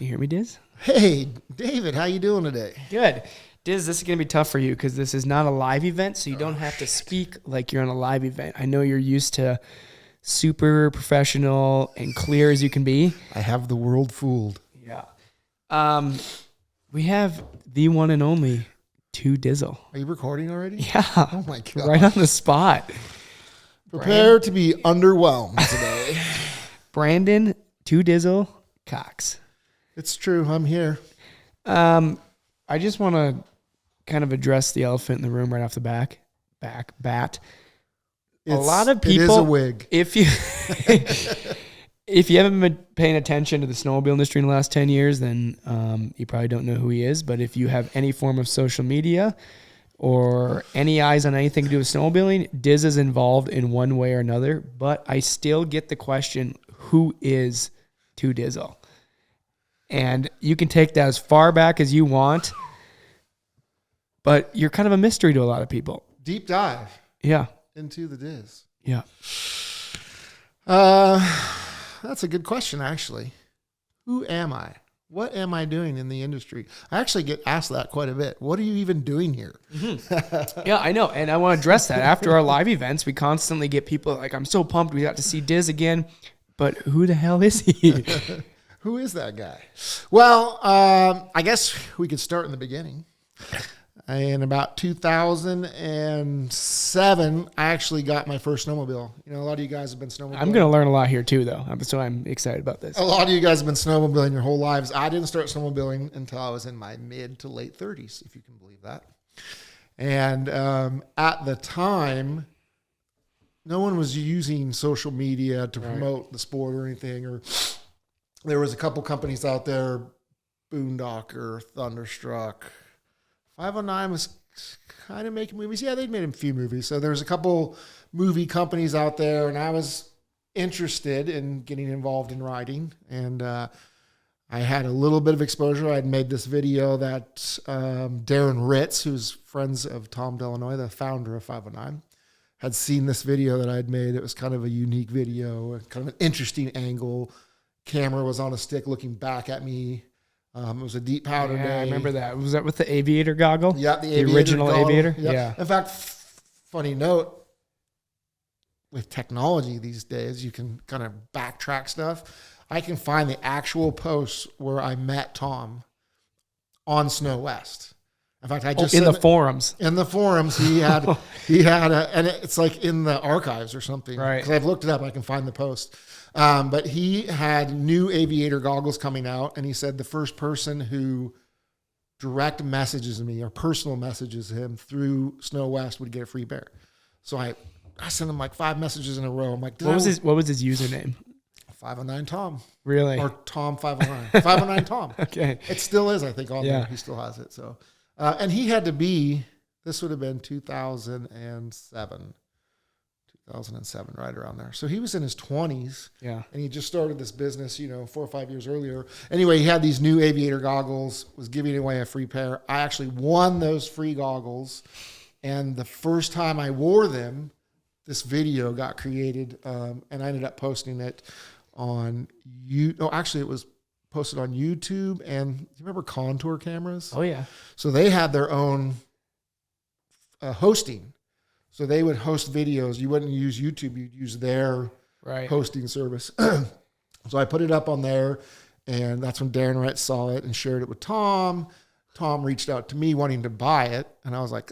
Can you hear me, Diz? Hey, David, how you doing today? Good. Diz, this is going to be tough for you because this is not a live event, so you don't have to speak like you're on a live event. I know you're used to super professional and clear as you can be. I have the world fooled. Yeah. We have the one and only To Dizzle. Are you recording already? Yeah. Oh my God. Right on the spot. Prepare to be underwhelmed today. Brandon To Dizzle Cox. It's true. I'm here. I just want to kind of address the elephant in the room right off the bat. A lot of people. It is a wig. If you if you haven't been paying attention to the snowmobile industry in the last 10 years, then you probably don't know who he is. But if you have any form of social media or any eyes on anything to do with snowmobiling, Diz is involved in one way or another. But I still get the question, who is To Dizzle? And you can take that as far back as you want, but you're kind of a mystery to a lot of people. Deep dive. Yeah. Into the Diz. Yeah. That's a good question, actually. Who am I? What am I doing in the industry? I actually get asked that quite a bit. What are you even doing here? Mm-hmm. Yeah, I know. And I want to address that. After our live events, we constantly get people like, I'm so pumped we got to see Diz again, but who the hell is he? Who is that guy? Well, I guess we could start in the beginning. In about 2007, I actually got my first snowmobile. You know, a lot of you guys have been snowmobiling. I'm going to learn a lot here too, though. So I'm excited about this. A lot of you guys have been snowmobiling your whole lives. I didn't start snowmobiling until I was in my mid to late 30s, if you can believe that. And at the time, no one was using social media to promote the sport or anything. Or there was a couple companies out there, Boondocker, Thunderstruck. 509 was kind of making movies. Yeah, they'd made a few movies. So there's a couple movie companies out there, and I was interested in getting involved in riding. And I had a little bit of exposure. I'd made this video that Darren Ritz, who's friends of Tom Delanoy, the founder of 509, had seen this video that I'd made. It was kind of a unique video, kind of an interesting angle. Camera was on a stick looking back at me. It was a deep powder day. I remember that. Was that with the aviator goggle? Yeah, the original goggle. aviator? Yep. Yeah. In fact, funny note, with technology these days, you can kind of backtrack stuff. I can find the actual posts where I met Tom on Snow West. In fact, I just in the forums. In the forums, he had and it's like in the archives or something. Right. Because I've looked it up, I can find the post. But he had new aviator goggles coming out, and he said the first person who direct messages me or personal messages him through Snow West would get a free pair. So I sent him like 5 messages in a row. I'm like, what was his username? 509 Tom. Really? Or Tom 509. 509 Tom. Okay. It still is, I think, on there. He still has it. So, and he had to be, this would have been 2007, right around there. So he was in his 20s. Yeah. And he just started this business, 4 or 5 years earlier. Anyway, he had these new aviator goggles, was giving away a free pair. I actually won those free goggles. And the first time I wore them, this video got created. And I ended up posting it on actually it was posted on YouTube. And do you remember Contour cameras? Oh, yeah. So they had their own hosting. So they would host videos. You wouldn't use YouTube. You'd use their hosting service. So I put it up on there, and that's when Darren Ritz saw it and shared it with Tom. Tom reached out to me wanting to buy it, and I was like,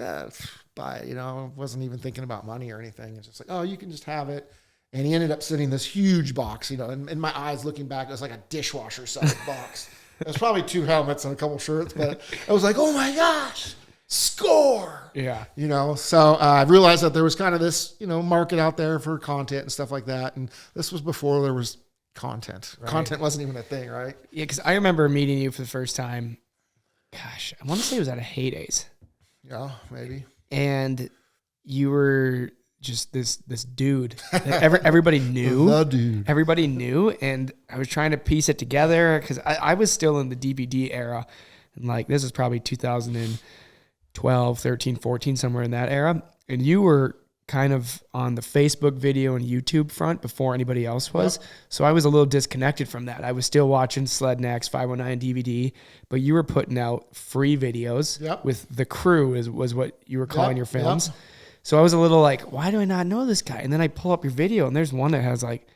buy it. I wasn't even thinking about money or anything. It's just like, oh, you can just have it. And he ended up sending this huge box, and in my eyes looking back, it was like a dishwasher-sized box. It was probably 2 helmets and a couple shirts, but I was like, oh my gosh. Score. Yeah. So I realized that there was kind of this, market out there for content and stuff like that. And this was before there was content. Right. Content wasn't even a thing, right? Yeah, because I remember meeting you for the first time. Gosh, I want to say it was at a Heydays. Yeah, maybe. And you were just this dude that everybody knew. The dude. Everybody knew. And I was trying to piece it together because I was still in the DVD era. And like, this is probably 2012, 13, 14, somewhere in that era. And you were kind of on the Facebook video and YouTube front before anybody else was. Yep. So I was a little disconnected from that. I was still watching Sled Next, 509 DVD, but you were putting out free videos Yep. with the crew was what you were calling your films. Yep. So I was a little like, why do I not know this guy? And then I pull up your video and there's one that has like,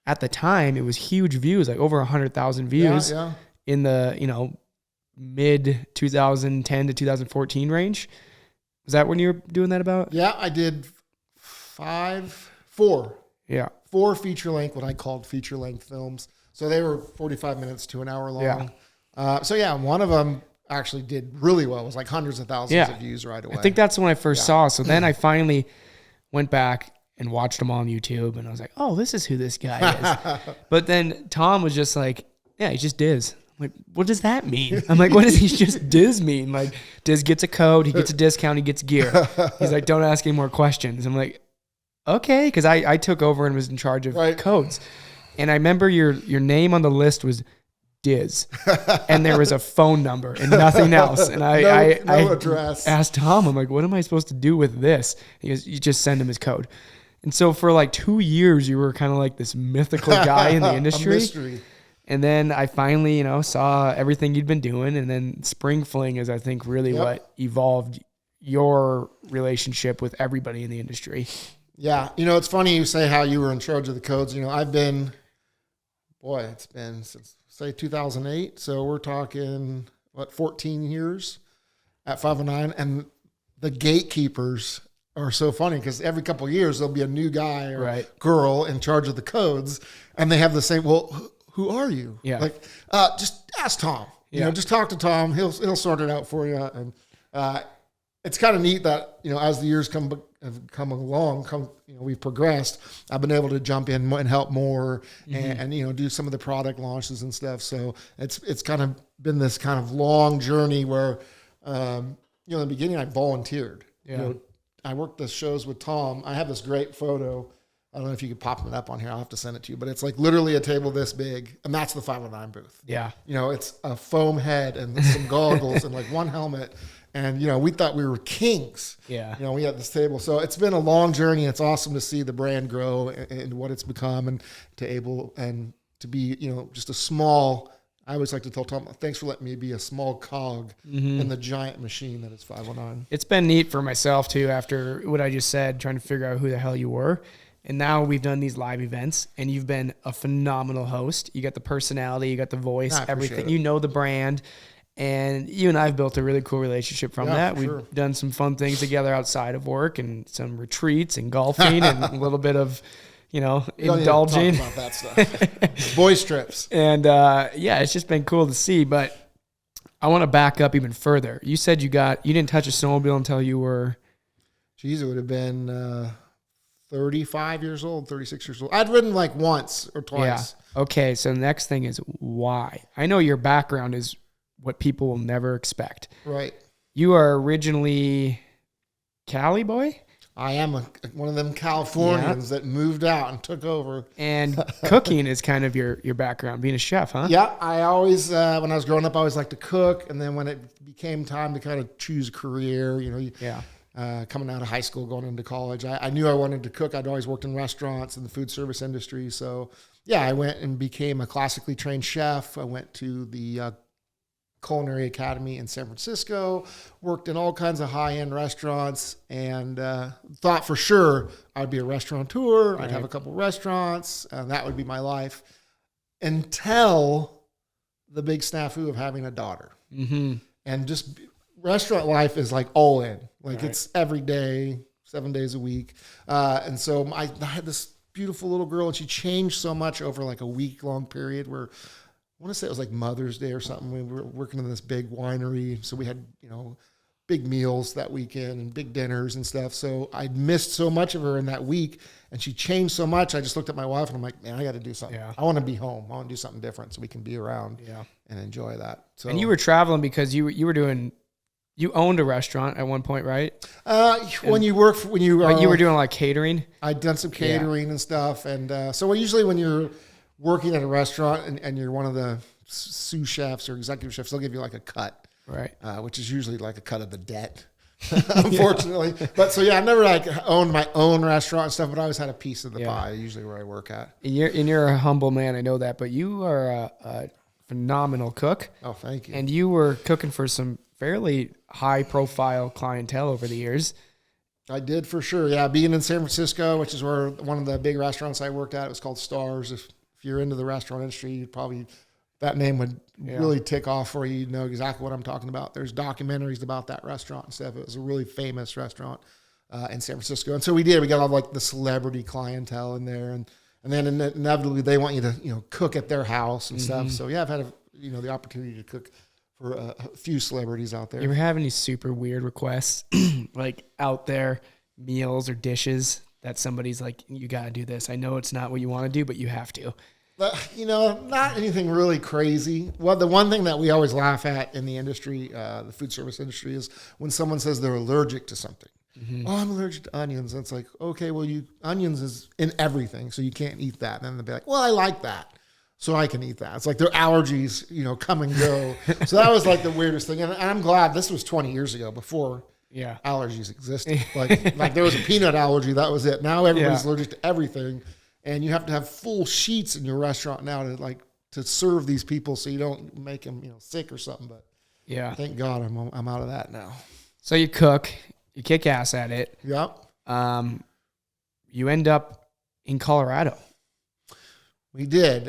at the time, it was huge views, like over 100,000 views in the, mid 2010 to 2014 range. Was that when you were doing that about? Yeah, I did four. Yeah. 4 feature length, what I called feature length films. So they were 45 minutes to an hour long. Yeah. One of them actually did really well. It was like hundreds of thousands of views right away. I think that's when I first saw. So then I finally went back and watched them all on YouTube, and I was like, oh, this is who this guy is. But then Tom was just like, yeah, he's just Diz. I'm like, what does that mean? I'm like, what does he just Diz mean? Like, Diz gets a code, he gets a discount, he gets gear. He's like, don't ask any more questions. I'm like, okay, because I took over and was in charge of codes. And I remember your name on the list was Diz, and there was a phone number and nothing else. And I address. Asked Tom, I'm like, what am I supposed to do with this? He goes, you just send him his code. And so for like 2 years, you were kind of like this mythical guy in the industry. A mystery. And then I finally, saw everything you'd been doing. And then Spring Fling is, I think, really what evolved your relationship with everybody in the industry. Yeah. It's funny you say how you were in charge of the codes. I've been, it's been since, say, 2008. So we're talking, 14 years at 509. And the gatekeepers are so funny because every couple of years there'll be a new guy or girl in charge of the codes. And they have the same, who are you? Yeah. Like, just ask Tom. Just talk to Tom. He'll sort it out for you. And it's kind of neat that as the years have come along, we've progressed. I've been able to jump in and help more, and do some of the product launches and stuff. So it's kind of been this kind of long journey where in the beginning I volunteered. Yeah. I worked the shows with Tom. I have this great photo. I don't know if you could pop it up on here. I'll have to send it to you. But it's like literally a table this big, and that's the 509 booth. Yeah. It's a foam head and some goggles and like one helmet. And, we thought we were kings. Yeah. We had this table. So it's been a long journey. It's awesome to see the brand grow and what it's become and to be, just a small, I always like to tell Tom, thanks for letting me be a small cog in the giant machine that is 509. It's been neat for myself too, after what I just said, trying to figure out who the hell you were. And now we've done these live events, and you've been a phenomenal host. You got the personality, you got the voice, everything. You know the brand, and you and I have built a really cool relationship from that. We've done some fun things together outside of work, and some retreats and golfing, and a little bit of, indulging. Talk about that stuff. Boys trips. And it's just been cool to see. But I want to back up even further. You said you didn't touch a snowmobile until you were. Geez, it would have been 35 years old, 36 years old. I'd ridden like once or twice. Yeah. Okay, so the next thing is why. I know your background is what people will never expect. Right. You are originally Cali boy? I am one of them Californians that moved out and took over. And cooking is kind of your background, being a chef, huh? Yeah, I always, when I was growing up, I always liked to cook. And then when it became time to kind of choose a career, coming out of high school, going into college, I knew I wanted to cook. I'd always worked in restaurants and the food service industry. So, I went and became a classically trained chef. I went to the Culinary Academy in San Francisco, worked in all kinds of high-end restaurants, and thought for sure I'd be a restaurateur. I'd have a couple restaurants, and that would be my life until the big snafu of having a daughter. Mm-hmm. And just restaurant life is like all in. It's every day, 7 days a week. And so I had this beautiful little girl, and she changed so much over like a week-long period where I want to say it was like Mother's Day or something. We were working in this big winery, so we had, big meals that weekend and big dinners and stuff. So I'd missed so much of her in that week, and she changed so much. I just looked at my wife and I'm like, man, I got to do something. Yeah. I want to be home. I want to do something different so we can be around and enjoy that. So, and you were traveling because you owned a restaurant at one point, right? When you were doing like catering. I'd done some catering and stuff, and so usually when you're working at a restaurant and you're one of the sous chefs or executive chefs, they'll give you like a cut, right? Which is usually like a cut of the debt. unfortunately. But so yeah, I never like owned my own restaurant and stuff, but I always had a piece of the Yeah. pie, usually where I work at. And you're a humble man, I know that, but you are a phenomenal cook. Oh, thank you. And you were cooking for some fairly high-profile clientele over the years. I did for sure. Yeah, being in San Francisco, which is where one of the big restaurants I worked at, it was called Stars. If you're into the restaurant industry, you'd probably, that name would really tick off for you. You'd know exactly what I'm talking about. There's documentaries about that restaurant and stuff. It was a really famous restaurant in San Francisco. And so we got all like the celebrity clientele in there. And then inevitably they want you to, cook at their house and stuff. So yeah, I've had, the opportunity to cook for a few celebrities out there. You ever have any super weird requests, like out there meals or dishes that somebody's like, you got to do this? I know it's not what you want to do, but you have to. Not anything really crazy. Well, the one thing that we always laugh at in the industry, the food service industry, is when someone says they're allergic to something. Oh, I'm allergic to onions. And it's like, okay, well, onions is in everything, so you can't eat that. And then they'll be like, well, I like that, so I can eat that. It's like their allergies, come and go. So that was like the weirdest thing. And I'm glad this was 20 years ago before allergies existed. Like there was a peanut allergy. That was it. Now everybody's allergic to everything. And you have to have full sheets in your restaurant now to serve these people so you don't make them, sick or something. But thank God I'm out of that now. So you cook, you kick ass at it. Yep. You end up in Colorado. We did.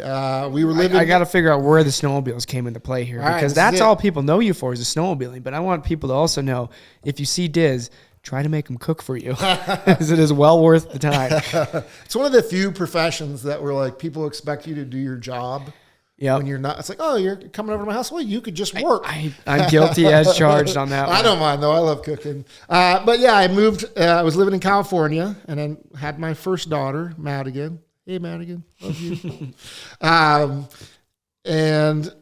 We were living. I got to figure out where the snowmobiles came into play here, because that's all people know you for is the snowmobiling. But I want people to also know, if you see Diz, try to make him cook for you, because it is well worth the time. It's one of the few professions that were like, people expect you to do your job. Yeah. When you're not, it's like, oh, you're coming over to my house. Well, you could just work. I'm guilty as charged on that one. I don't mind though. I love cooking. But yeah, I moved. I was living in California, and then had my first daughter, Madigan. Hey, Madigan, love you. And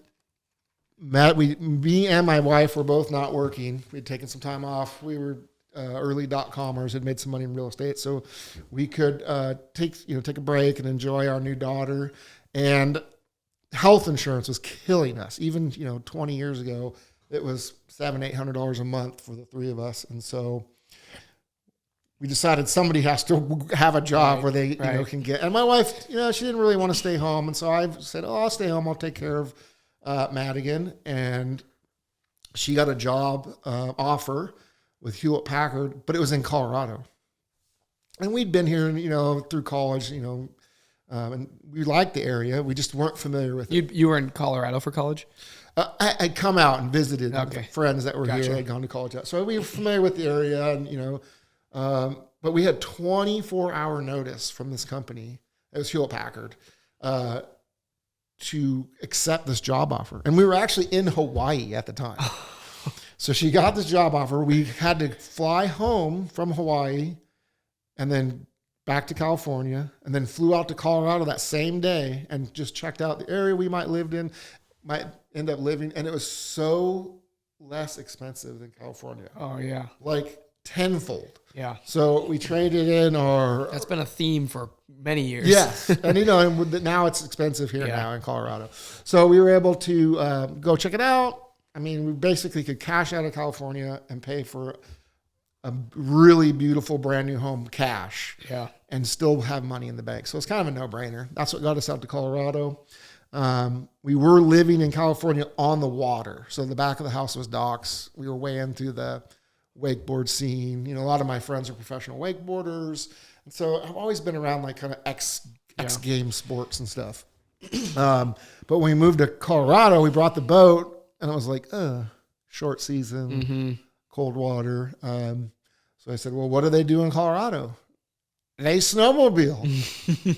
me and my wife were both not working. We'd taken some time off. We were early .comers, had made some money in real estate, so we could take a break and enjoy our new daughter. And health insurance was killing us. Even 20 years ago, it was $700-800 a month for the three of us, and so we decided somebody has to have a job where they can get. And my wife, she didn't really want to stay home, and so I said, "Oh, I'll stay home. I'll take care of Madigan." And she got a job offer with Hewlett Packard, but it was in Colorado. And we'd been here, through college, and we liked the area. We just weren't familiar with it. You were in Colorado for college? I'd come out and visited friends that were Gotcha. here. I'd gone to college. So we were familiar with the area, and, but we had 24-hour notice from this company. It was Hewlett Packard, to accept this job offer. And we were actually in Hawaii at the time. So she got this job offer. We had to fly home from Hawaii and then back to California, and then flew out to Colorado that same day and just checked out the area we might end up living. And it was so less expensive than California. Oh, yeah. Like tenfold. Yeah. So we traded in our... That's been a theme for many years. Yes. And now it's expensive here now in Colorado. So we were able to go check it out. I mean, we basically could cash out of California and pay for a really beautiful brand new home cash. Yeah. And still have money in the bank. So it's kind of a no-brainer. That's what got us out to Colorado. We were living in California on the water. So the back of the house was docks. We were way into the wakeboard scene. A lot of my friends are professional wakeboarders. And so I've always been around like kind of X game sports and stuff. But when we moved to Colorado, we brought the boat, and it was like, short season, cold water. So I said, well, what do they do in Colorado? They snowmobile.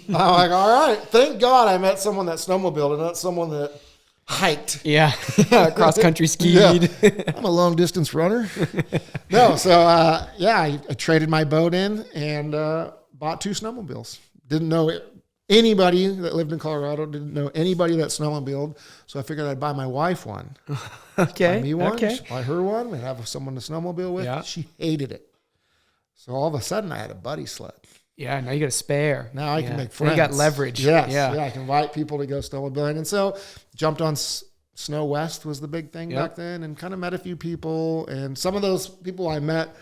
I'm like, all right, thank God I met someone that snowmobiled and not someone that hiked. Yeah, cross-country skied. Yeah. I'm a long-distance runner. No, so, I traded my boat in and bought 2 snowmobiles. Didn't know anybody that lived in Colorado, didn't know anybody that snowmobiled, so I figured I'd buy my wife one. Okay. Buy me one, buy her one, we'd have someone to snowmobile with. Yeah. She hated it. So all of a sudden, I had a buddy sled. Yeah, now you got a spare. Now I can make friends. You got leverage. Yes. Yeah, I can invite people to go snowmobiling. And so jumped on Snow West was the big thing Yep. back then, and kind of met a few people. And some of those people I met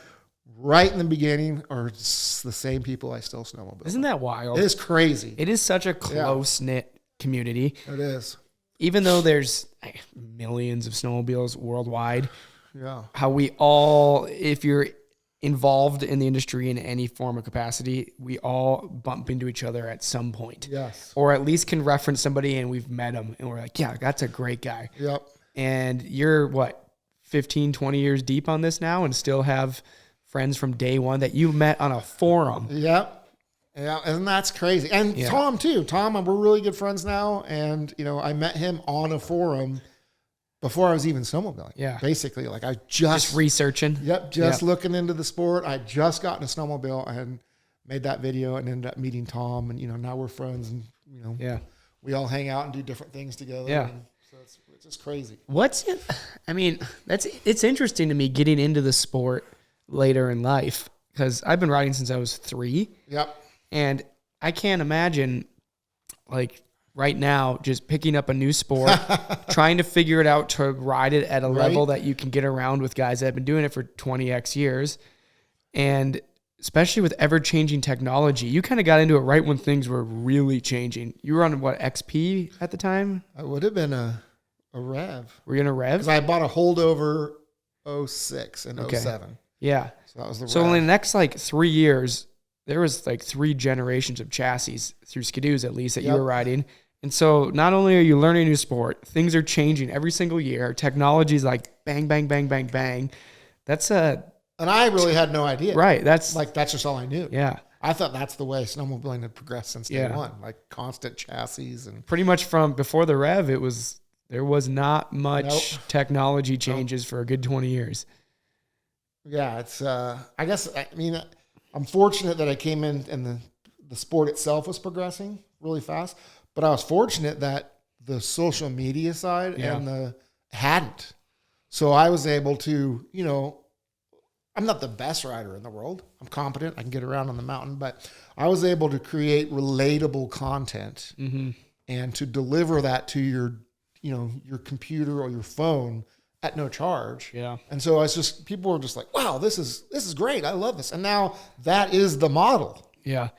right in the beginning are the same people I still snowmobile. Isn't that wild? It is crazy. It is such a close-knit community. It is. Even though there's millions of snowmobiles worldwide, Yeah. how we all, if you're involved in the industry in any form of capacity, we all bump into each other at some point. Yes. Or at least can reference somebody and we've met them and we're like, yeah, that's a great guy. Yep. And you're what, 15, 20 years deep on this now and still have friends from day one that you met on a forum. Yep. Yeah. And that's crazy. And Tom too. Tom, we're really good friends now. And, I met him on a forum before I was even snowmobiling. Yeah. Basically, like I just researching. Yep. Looking into the sport. I just got in a snowmobile and made that video and ended up meeting Tom. And, now we're friends and, we all hang out and do different things together. Yeah. And so it's just crazy. It's interesting to me getting into the sport later in life because I've been riding since I was 3. Yep. And I can't imagine like right now just picking up a new sport, trying to figure it out to ride it at a level that you can get around with guys that have been doing it for 20x years. And especially with ever-changing technology, you kind of got into it right when things were really changing. You were on what, XP at the time? I would have been a Rev. Were you in a Rev? Because I bought a holdover 06 and 07. Yeah. So that was the So Rev. in the next 3 years, there was 3 generations of chassis through Skidoos at least that you were riding. And so not only are you learning a new sport, things are changing every single year. Technology's bang, bang, bang, bang, bang. And I really had no idea. Right. That's just all I knew. Yeah. I thought that's the way snowmobiling had progressed since day one. Constant chassis and pretty much from before the Rev, there was not much technology changes for a good 20 years. Yeah, it's I'm fortunate that I came in and the sport itself was progressing really fast, but I was fortunate that the social media side and hadn't. So I was able to, I'm not the best rider in the world. I'm competent. I can get around on the mountain, but I was able to create relatable content and to deliver that to your computer or your phone at no charge. Yeah. And so people were just like, wow, this is great. I love this. And now that is the model. Yeah.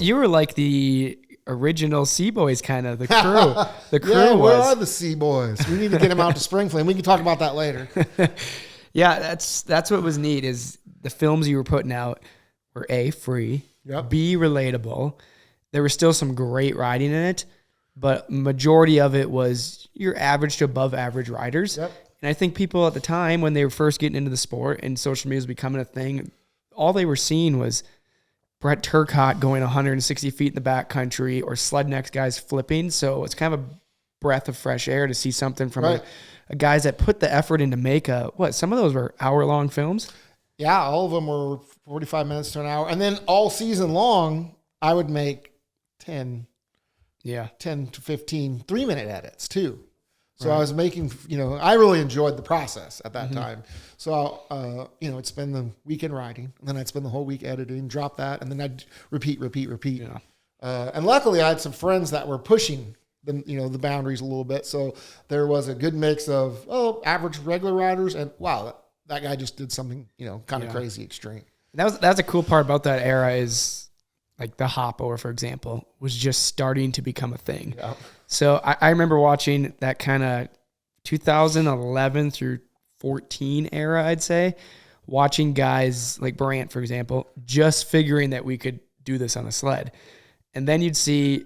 You were like the original Sea Boys kind of, the crew. The crew yeah, was. where are the Sea Boys? We need to get them out to Spring Fling. We can talk about that later. Yeah, that's what was neat is the films you were putting out were A, free, B, relatable. There was still some great riding in it, but majority of it was your average to above average riders. Yep. And I think people at the time when they were first getting into the sport and social media was becoming a thing, all they were seeing was Brett Turcotte going 160 feet in the backcountry or sled next guys flipping. So it's kind of a breath of fresh air to see something from a guys that put the effort in to make some of those were hour-long films? Yeah, all of them were 45 minutes to an hour. And then all season long, I would make 10 to 15 3-minute edits too. So I was making, I really enjoyed the process at that time. So, I'd spend the weekend riding, and then I'd spend the whole week editing, drop that, and then I'd repeat. Yeah. And luckily, I had some friends that were pushing the boundaries a little bit. So there was a good mix of, average regular riders, and wow, that guy just did something, kind of crazy extreme. That's a cool part about that era is like the hop over, for example, was just starting to become a thing. Yeah. So I remember watching that kind of 2011 through 14 era, I'd say, watching guys like Brandt, for example, just figuring that we could do this on a sled. And then you'd see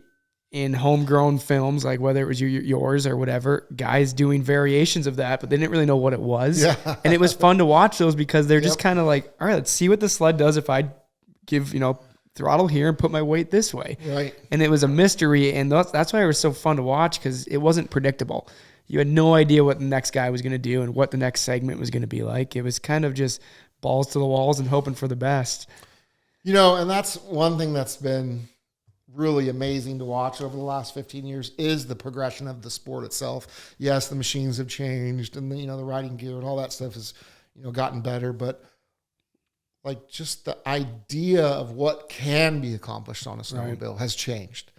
in homegrown films, like whether it was yours or whatever, guys doing variations of that, but they didn't really know what it was. Yeah. And it was fun to watch those because they're just kind of like, all right, let's see what the sled does if I give, throttle here and put my weight this way. Right. And it was a mystery. And that's why it was so fun to watch because it wasn't predictable. You had no idea what the next guy was going to do and what the next segment was going to be like. It was kind of just balls to the walls and hoping for the best. And that's one thing that's been really amazing to watch over the last 15 years is the progression of the sport itself. Yes, the machines have changed and the riding gear and all that stuff has, gotten better, but like just the idea of what can be accomplished on a snowmobile has changed.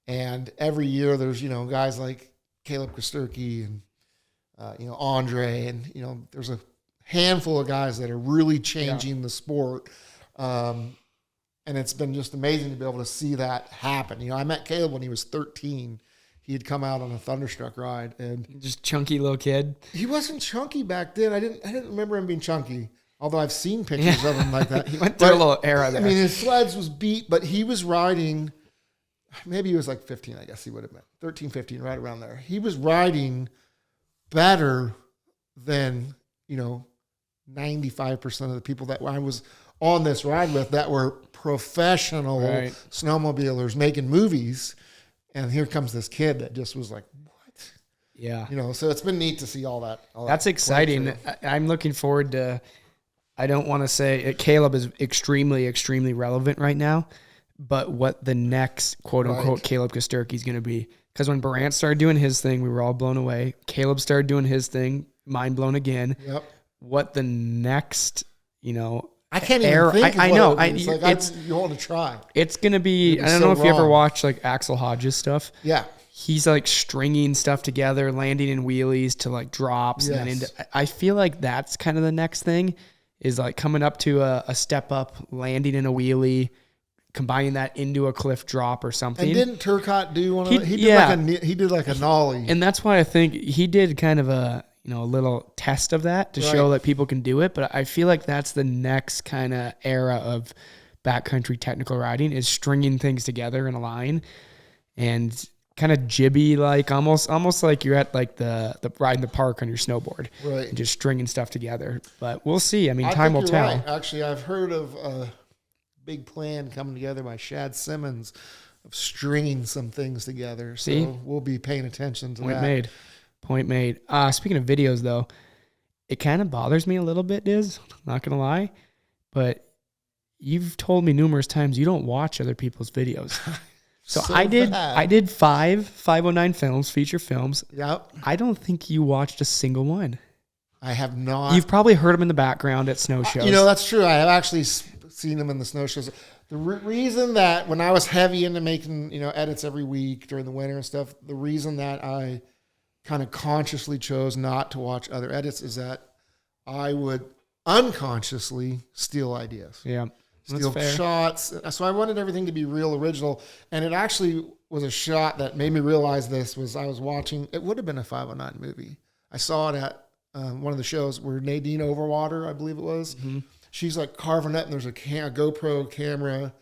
And every year there's, guys like Caleb Kesterke and Andre, and there's a handful of guys that are really changing the sport. And it's been just amazing to be able to see that happen. I met Caleb when he was 13. He had come out on a Thunderstruck ride, and just chunky little kid. He wasn't chunky back then. I didn't remember him being chunky, although I've seen pictures of him like that. He went through a little era there. I mean, his sleds was beat, but he was riding. Maybe he was like 15. I guess he would have been 13, 15, right around there. He was riding better than 95% of the people that I was on this ride with that were professional snowmobilers making movies. And here comes this kid that just was like, what? Yeah. So it's been neat to see all that. That's exciting. I'm looking forward to, I don't want to say, Caleb is extremely, extremely relevant right now, but what the next quote unquote Caleb Kesterke is going to be. Because when Barant started doing his thing, we were all blown away. Caleb started doing his thing, mind blown again. Yep. What the next, I can't even think. I know. You want to try. It's gonna be. I don't know if you ever watch like Axel Hodges stuff. Yeah, he's like stringing stuff together, landing in wheelies to like drops, and then into. I feel like that's kind of the next thing, is like coming up to a step up, landing in a wheelie, combining that into a cliff drop or something. And didn't Turcotte do one of that? He did like a nollie, and that's why I think he did kind of a little test of that to show that people can do it. But I feel like that's the next kind of era of backcountry technical riding, is stringing things together in a line and kind of jibby, like almost like you're at like the ride in the park on your snowboard, right? And just stringing stuff together. But we'll see. I mean, time will tell. Right. Actually, I've heard of a big plan coming together by Shad Simmons of stringing some things together. So we'll be paying attention to that. Point made. Speaking of videos, though, it kind of bothers me a little bit, Diz. Not going to lie. But you've told me numerous times you don't watch other people's videos. So I did 509 films, feature films. Yep. I don't think you watched a single one. I have not. You've probably heard them in the background at snow shows. That's true. I have actually seen them in the snow shows. The reason that when I was heavy into making, edits every week during the winter and stuff, the reason that I kind of consciously chose not to watch other edits is that I would unconsciously steal ideas. Yeah. Steal shots. So I wanted everything to be real original. And it actually was a shot that made me realize this was I was watching, it would have been a 509 movie. I saw it at one of the shows where Nadine Overwater, I believe it was. Mm-hmm. She's like carving up and there's a GoPro camera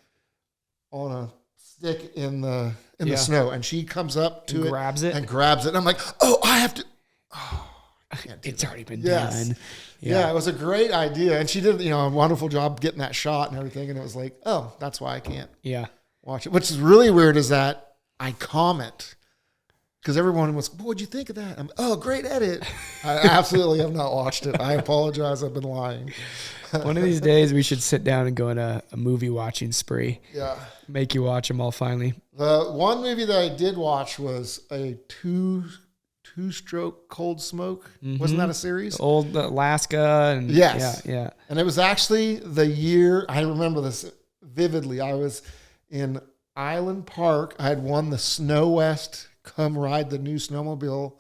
on a stick in the snow, and she comes up to it and grabs it. And I'm like, I have to. I can't do it's that. Already been done. Yeah, it was a great idea, and she did a wonderful job getting that shot and everything. And it was like, that's why I can't watch it. Which is really weird is that I comment because everyone was, what'd you think of that? Great edit. I absolutely have not watched it. I apologize. I've been lying. One of these days we should sit down and go on a movie watching spree. Yeah. Make you watch them all finally. The one movie that I did watch was a two-stroke cold smoke. Mm-hmm. Wasn't that a series? The old Alaska. And yes. Yeah. And it was actually the year, I remember this vividly. I was in Island Park. I had won the Snow West Come Ride the New Snowmobile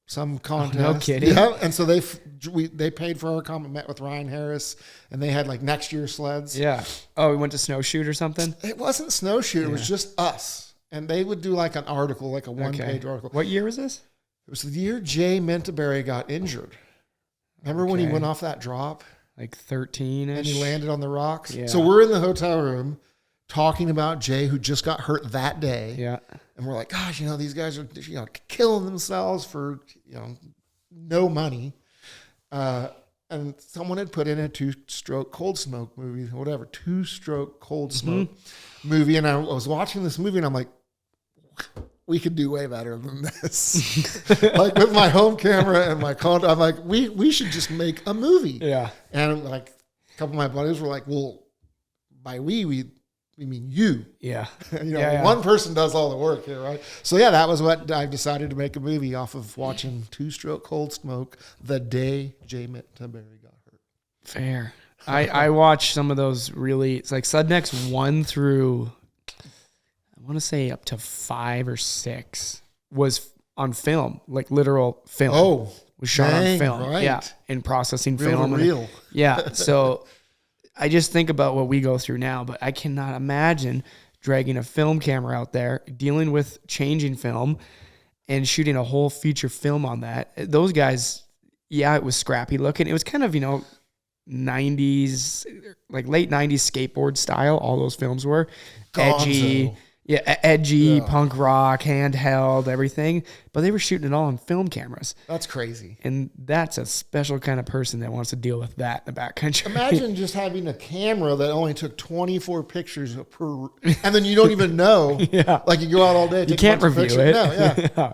some contest. No kidding. Yeah, and so they paid for our comment, met with Ryan Harris, and they had like next year's sleds. Yeah. Oh, we went to snowshoot or something? It wasn't snowshoot. It was just us. And they would do like an article, like a one-page article. What year was this? It was the year Jay Mintaberry got injured. Remember when he went off that drop? Like 13-ish? And he landed on the rocks? Yeah. So we're in the hotel room talking about Jay, who just got hurt that day. Yeah. And we're like, gosh, these guys are, killing themselves for, no money. And someone had put in a two-stroke cold smoke movie, whatever, two-stroke cold smoke movie. And I was watching this movie and I'm like, we could do way better than this. Like with my home camera and my content, I'm like, we should just make a movie. Yeah. And like a couple of my buddies were like, well, by we mean you. Yeah. One person does all the work here, right? So yeah, that was what I decided to make a movie off of watching Two-Stroke Cold Smoke the day Jay Mintaberry got hurt. Fair. I watched some of those really, it's like Sudnex 1 through, I want to say up to 5 or 6 was on film, like literal film. Oh. was shot Dang, on film. right. Yeah, and processing Reel film. to reel. Yeah, so I just think about what we go through now, but I cannot imagine dragging a film camera out there, dealing with changing film, and shooting a whole feature film on that. Those guys, yeah, it was scrappy looking. It was kind of, 90s, like late 90s skateboard style. All those films were edgy. Gonzo. Yeah, edgy, punk rock, handheld, everything. But they were shooting it all on film cameras. That's crazy. And that's a special kind of person that wants to deal with that in the backcountry. Imagine just having a camera that only took 24 pictures per, and then you don't even know. Yeah. Like you go out all day. You Take can't a bunch review of it. pictures. No, yeah. Yeah.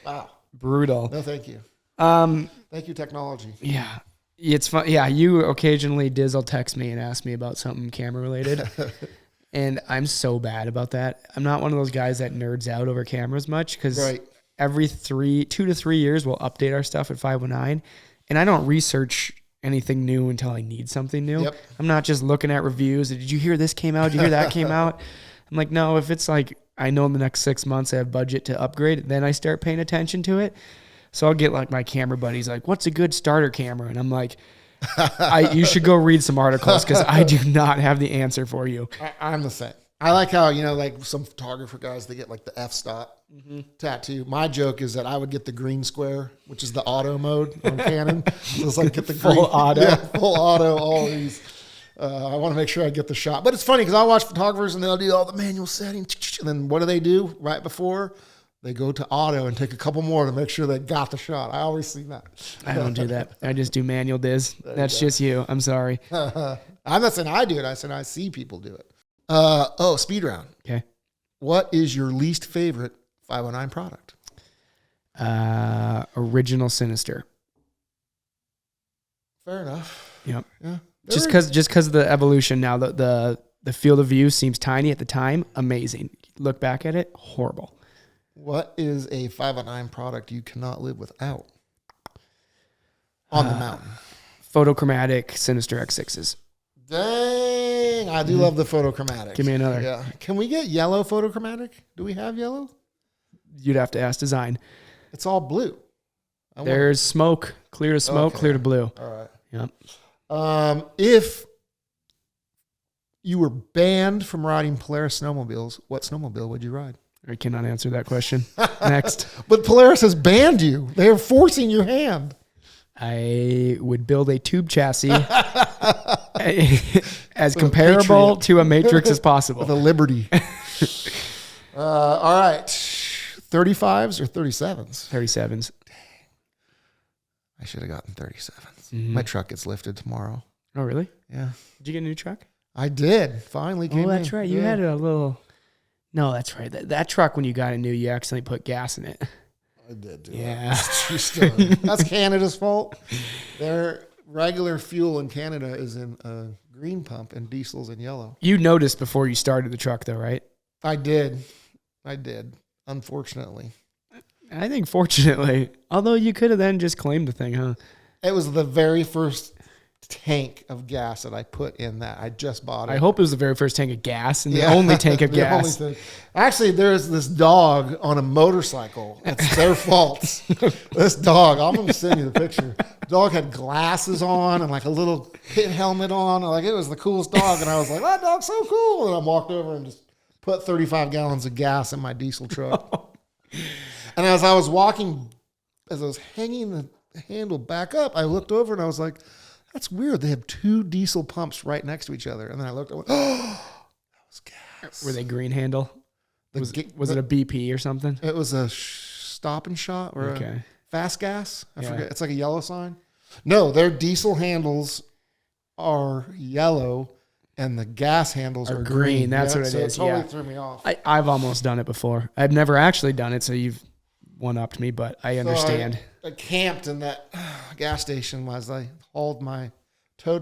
Wow. Brutal. No, thank you. Thank you, technology. Yeah. It's fun. Yeah, you occasionally Dizzle text me and ask me about something camera related. And I'm so bad about that. I'm not one of those guys that nerds out over cameras much because every 2 to 3 years we'll update our stuff at 519. And I don't research anything new until I need something new. Yep. I'm not just looking at reviews. Did you hear this came out? Did you hear that came out? I'm like, no, if it's like I know in the next 6 months I have budget to upgrade, then I start paying attention to it. So I'll get like my camera buddies like, what's a good starter camera? And I'm like, you should go read some articles because I do not have the answer for you. I'm the same. I like how, like some photographer guys, they get like the f-stop tattoo. My joke is that I would get the green square, which is the auto mode on Canon. So it's like get the full auto. Yeah, full auto, all these. I want to make sure I get the shot. But it's funny because I watch photographers and they'll do all the manual settings. And then what do they do right before? They go to auto and take a couple more to make sure they got the shot. I always see that. I don't do that. I just do manual Diz. That's just you. I'm sorry. I'm not saying I do it. I said I see people do it. Speed round. Okay. What is your least favorite 509 product? Original Sinister. Fair enough. Yep. Yeah. Just because of the evolution now, the field of view seems tiny at the time. Amazing. Look back at it, horrible. What is a 509 product you cannot live without on the mountain? Photochromatic Sinister X6s. Dang, I do love the photochromatic. Give me another. Yeah. Can we get yellow photochromatic? Do we have yellow? You'd have to ask design. It's all blue. There's smoke, clear to smoke, clear to blue. All Yep. right. If you were banned from riding Polaris snowmobiles, what snowmobile would you ride? I cannot answer that question. Next. But Polaris has banned you. They are forcing your hand. I would build a tube chassis as comparable to a Matrix as possible. With a Liberty. All right. 35s or 37s? 37s. I should have gotten 37s. My truck gets lifted tomorrow. Oh, really? Yeah. Did you get a new truck? I did. Finally came in. Oh, that's right. You had a little... No, that's right. That truck, when you got it new, you accidentally put gas in it. I did do Yeah. that. That's a true story. That's Canada's fault. Their regular fuel in Canada is in a green pump and diesel's in yellow. You noticed before you started the truck, though, right? I did. Unfortunately. I think fortunately. Although you could have then just claimed the thing, huh? It was the very first tank of gas that I put in that. I just bought it. I hope it was the very first tank of gas and the only tank of gas. Actually, there's this dog on a motorcycle. It's their fault. This dog, I'm going to send you the picture. The dog had glasses on and like a little pit helmet on. Like it was the coolest dog. And I was like, that dog's so cool. And I walked over and just put 35 gallons of gas in my diesel truck. And as I was walking, as I was hanging the handle back up, I looked over and I was like, that's weird. They have two diesel pumps right next to each other. And then I looked and went, oh, that was gas. Were they green handle? Was it a BP or something? It was a stop and shot or a fast gas. I forget. It's like a yellow sign. No, their diesel handles are yellow and the gas handles are green. That's what it is. It totally threw me off. I've almost done it before. I've never actually done it, so you've one-upped me, but I understand. I camped in that gas station as I towed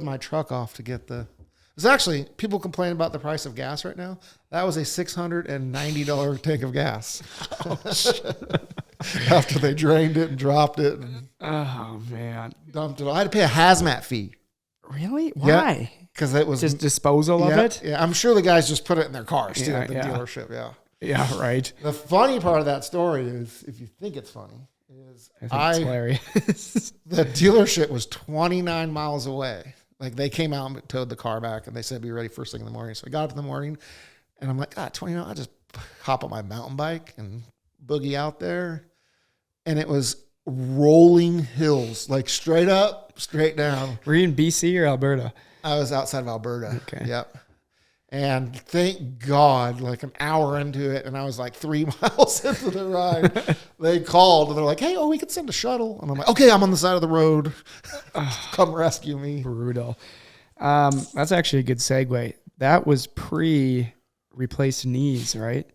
my truck off to get the... It's actually, people complain about the price of gas right now. That was a $690 tank of gas. After they drained it and dropped it. And oh, man. Dumped it. I had to pay a hazmat fee. Really? Why? Because it was... Just disposal of it? Yeah, I'm sure the guys just put it in their cars too at the dealership, Yeah, right. The funny part of that story is, if you think it's funny, is I think it's hilarious. the dealership was 29 miles away. Like they came out and towed the car back and they said, be ready first thing in the morning. So I got up in the morning and I'm like, 29, I just hop on my mountain bike and boogie out there. And it was rolling hills, like straight up, straight down. Were you in BC or Alberta? I was outside of Alberta. Okay. Yep. And thank God, like an hour into it, and I was like 3 miles into the ride, they called and they're like, hey, we could send a shuttle. And I'm like, okay, I'm on the side of the road. Come rescue me. Brutal. That's actually a good segue. That was pre-replaced knees, right?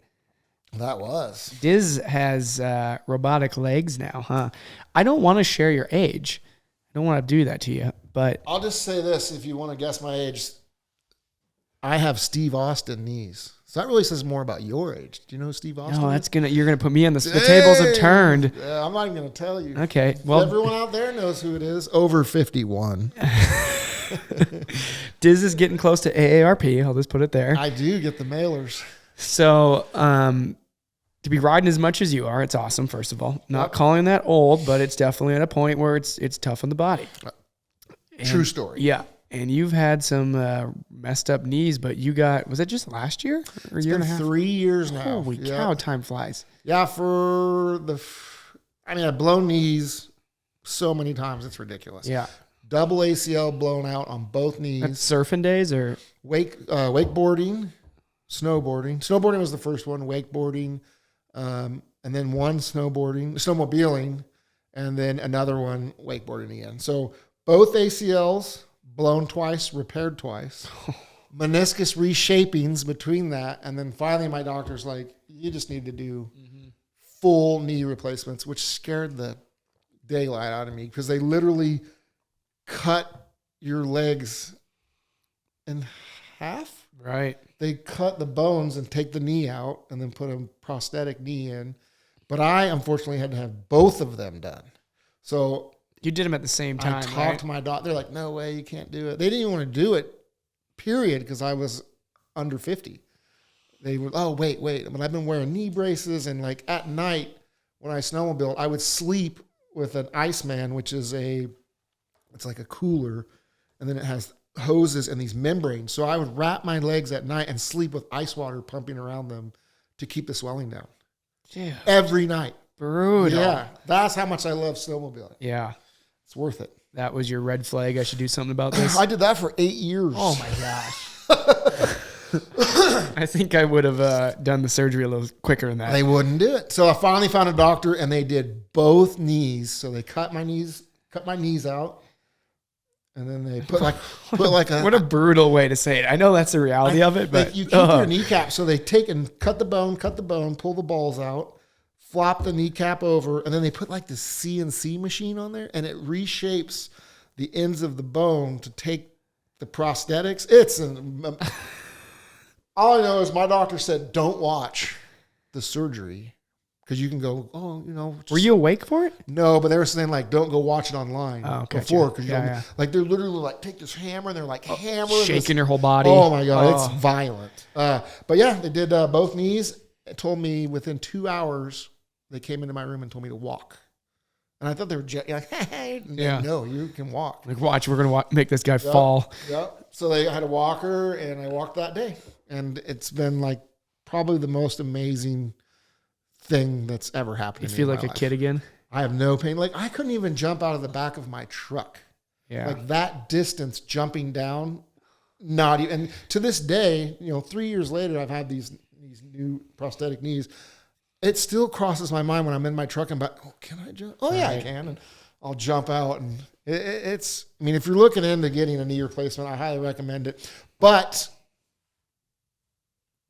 That was. Diz has robotic legs now, huh? I don't want to share your age. I don't want to do that to you, but I'll just say this, if you want to guess my age, I have Steve Austin knees. So that really says more about your age. Do you know who Steve Austin no, is? you're gonna put me on the tables have turned. Yeah, I'm not even going to tell you. Okay, well, everyone out there knows who it is. Over 51. Diz is getting close to AARP. I'll just put it there. I do get the mailers. So, to be riding as much as you are, it's awesome. First of all, not calling that old, but it's definitely at a point where it's tough on the body. True story. Yeah. And you've had some messed up knees, but was it just last year or a year and a half? 3 years now. Holy cow, time flies. Yeah, I've blown knees so many times, it's ridiculous. Yeah. Double ACL blown out on both knees. That's surfing days or? Wakeboarding, snowboarding. Snowboarding was the first one, wakeboarding, and then one snowmobiling, and then another one wakeboarding again. So both ACLs blown twice, repaired twice. Meniscus reshapings between that. And then finally my doctor's like, you just need to do full knee replacements, which scared the daylight out of me because they literally cut your legs in half. Right. They cut the bones and take the knee out and then put a prosthetic knee in. But I, unfortunately, had to have both of them done. So you did them at the same time, I talked to my doctor. They're like, no way, you can't do it. They didn't even want to do it, period, because I was under 50. They were, wait. But I've been wearing knee braces, and like at night when I snowmobile, I would sleep with an Iceman, which is it's like a cooler, and then it has hoses and these membranes. So I would wrap my legs at night and sleep with ice water pumping around them to keep the swelling down. Yeah. Every night. Brutal. Yeah. That's how much I love snowmobiling. Yeah. It's worth it. That was your red flag. I should do something about this. I did that for 8 years. Oh my gosh. I think I would have done the surgery a little quicker than that. They wouldn't do it. So I finally found a doctor and they did both knees. So they cut my knees out. And then they put like a what a brutal way to say it. I know that's the reality of it, but you keep your kneecap. So they take and cut the bone, pull the balls out, flop the kneecap over, and then they put like this CNC machine on there, and it reshapes the ends of the bone to take the prosthetics. All I know is my doctor said, don't watch the surgery because you can go, Were you awake for it? No, but they were saying like, don't go watch it online before because like they're literally like take this hammer and they're like hammering, shaking your whole body. Oh my god, it's violent. But yeah, they did both knees. It told me within 2 hours they came into my room and told me to walk. And I thought they were like, hey, no, you can walk. Like, watch, we're going to make this guy fall. Yep. So they had a walker, and I walked that day. And it's been like probably the most amazing thing that's ever happened to me. You feel like a kid again? I have no pain. Like, I couldn't even jump out of the back of my truck. Yeah. Like, that distance jumping down, not even. And to this day, 3 years later, I've had these new prosthetic knees. It still crosses my mind when I'm in my truck and can I jump? Oh, yeah, I can. And I'll jump out. And if you're looking into getting a knee replacement, I highly recommend it. But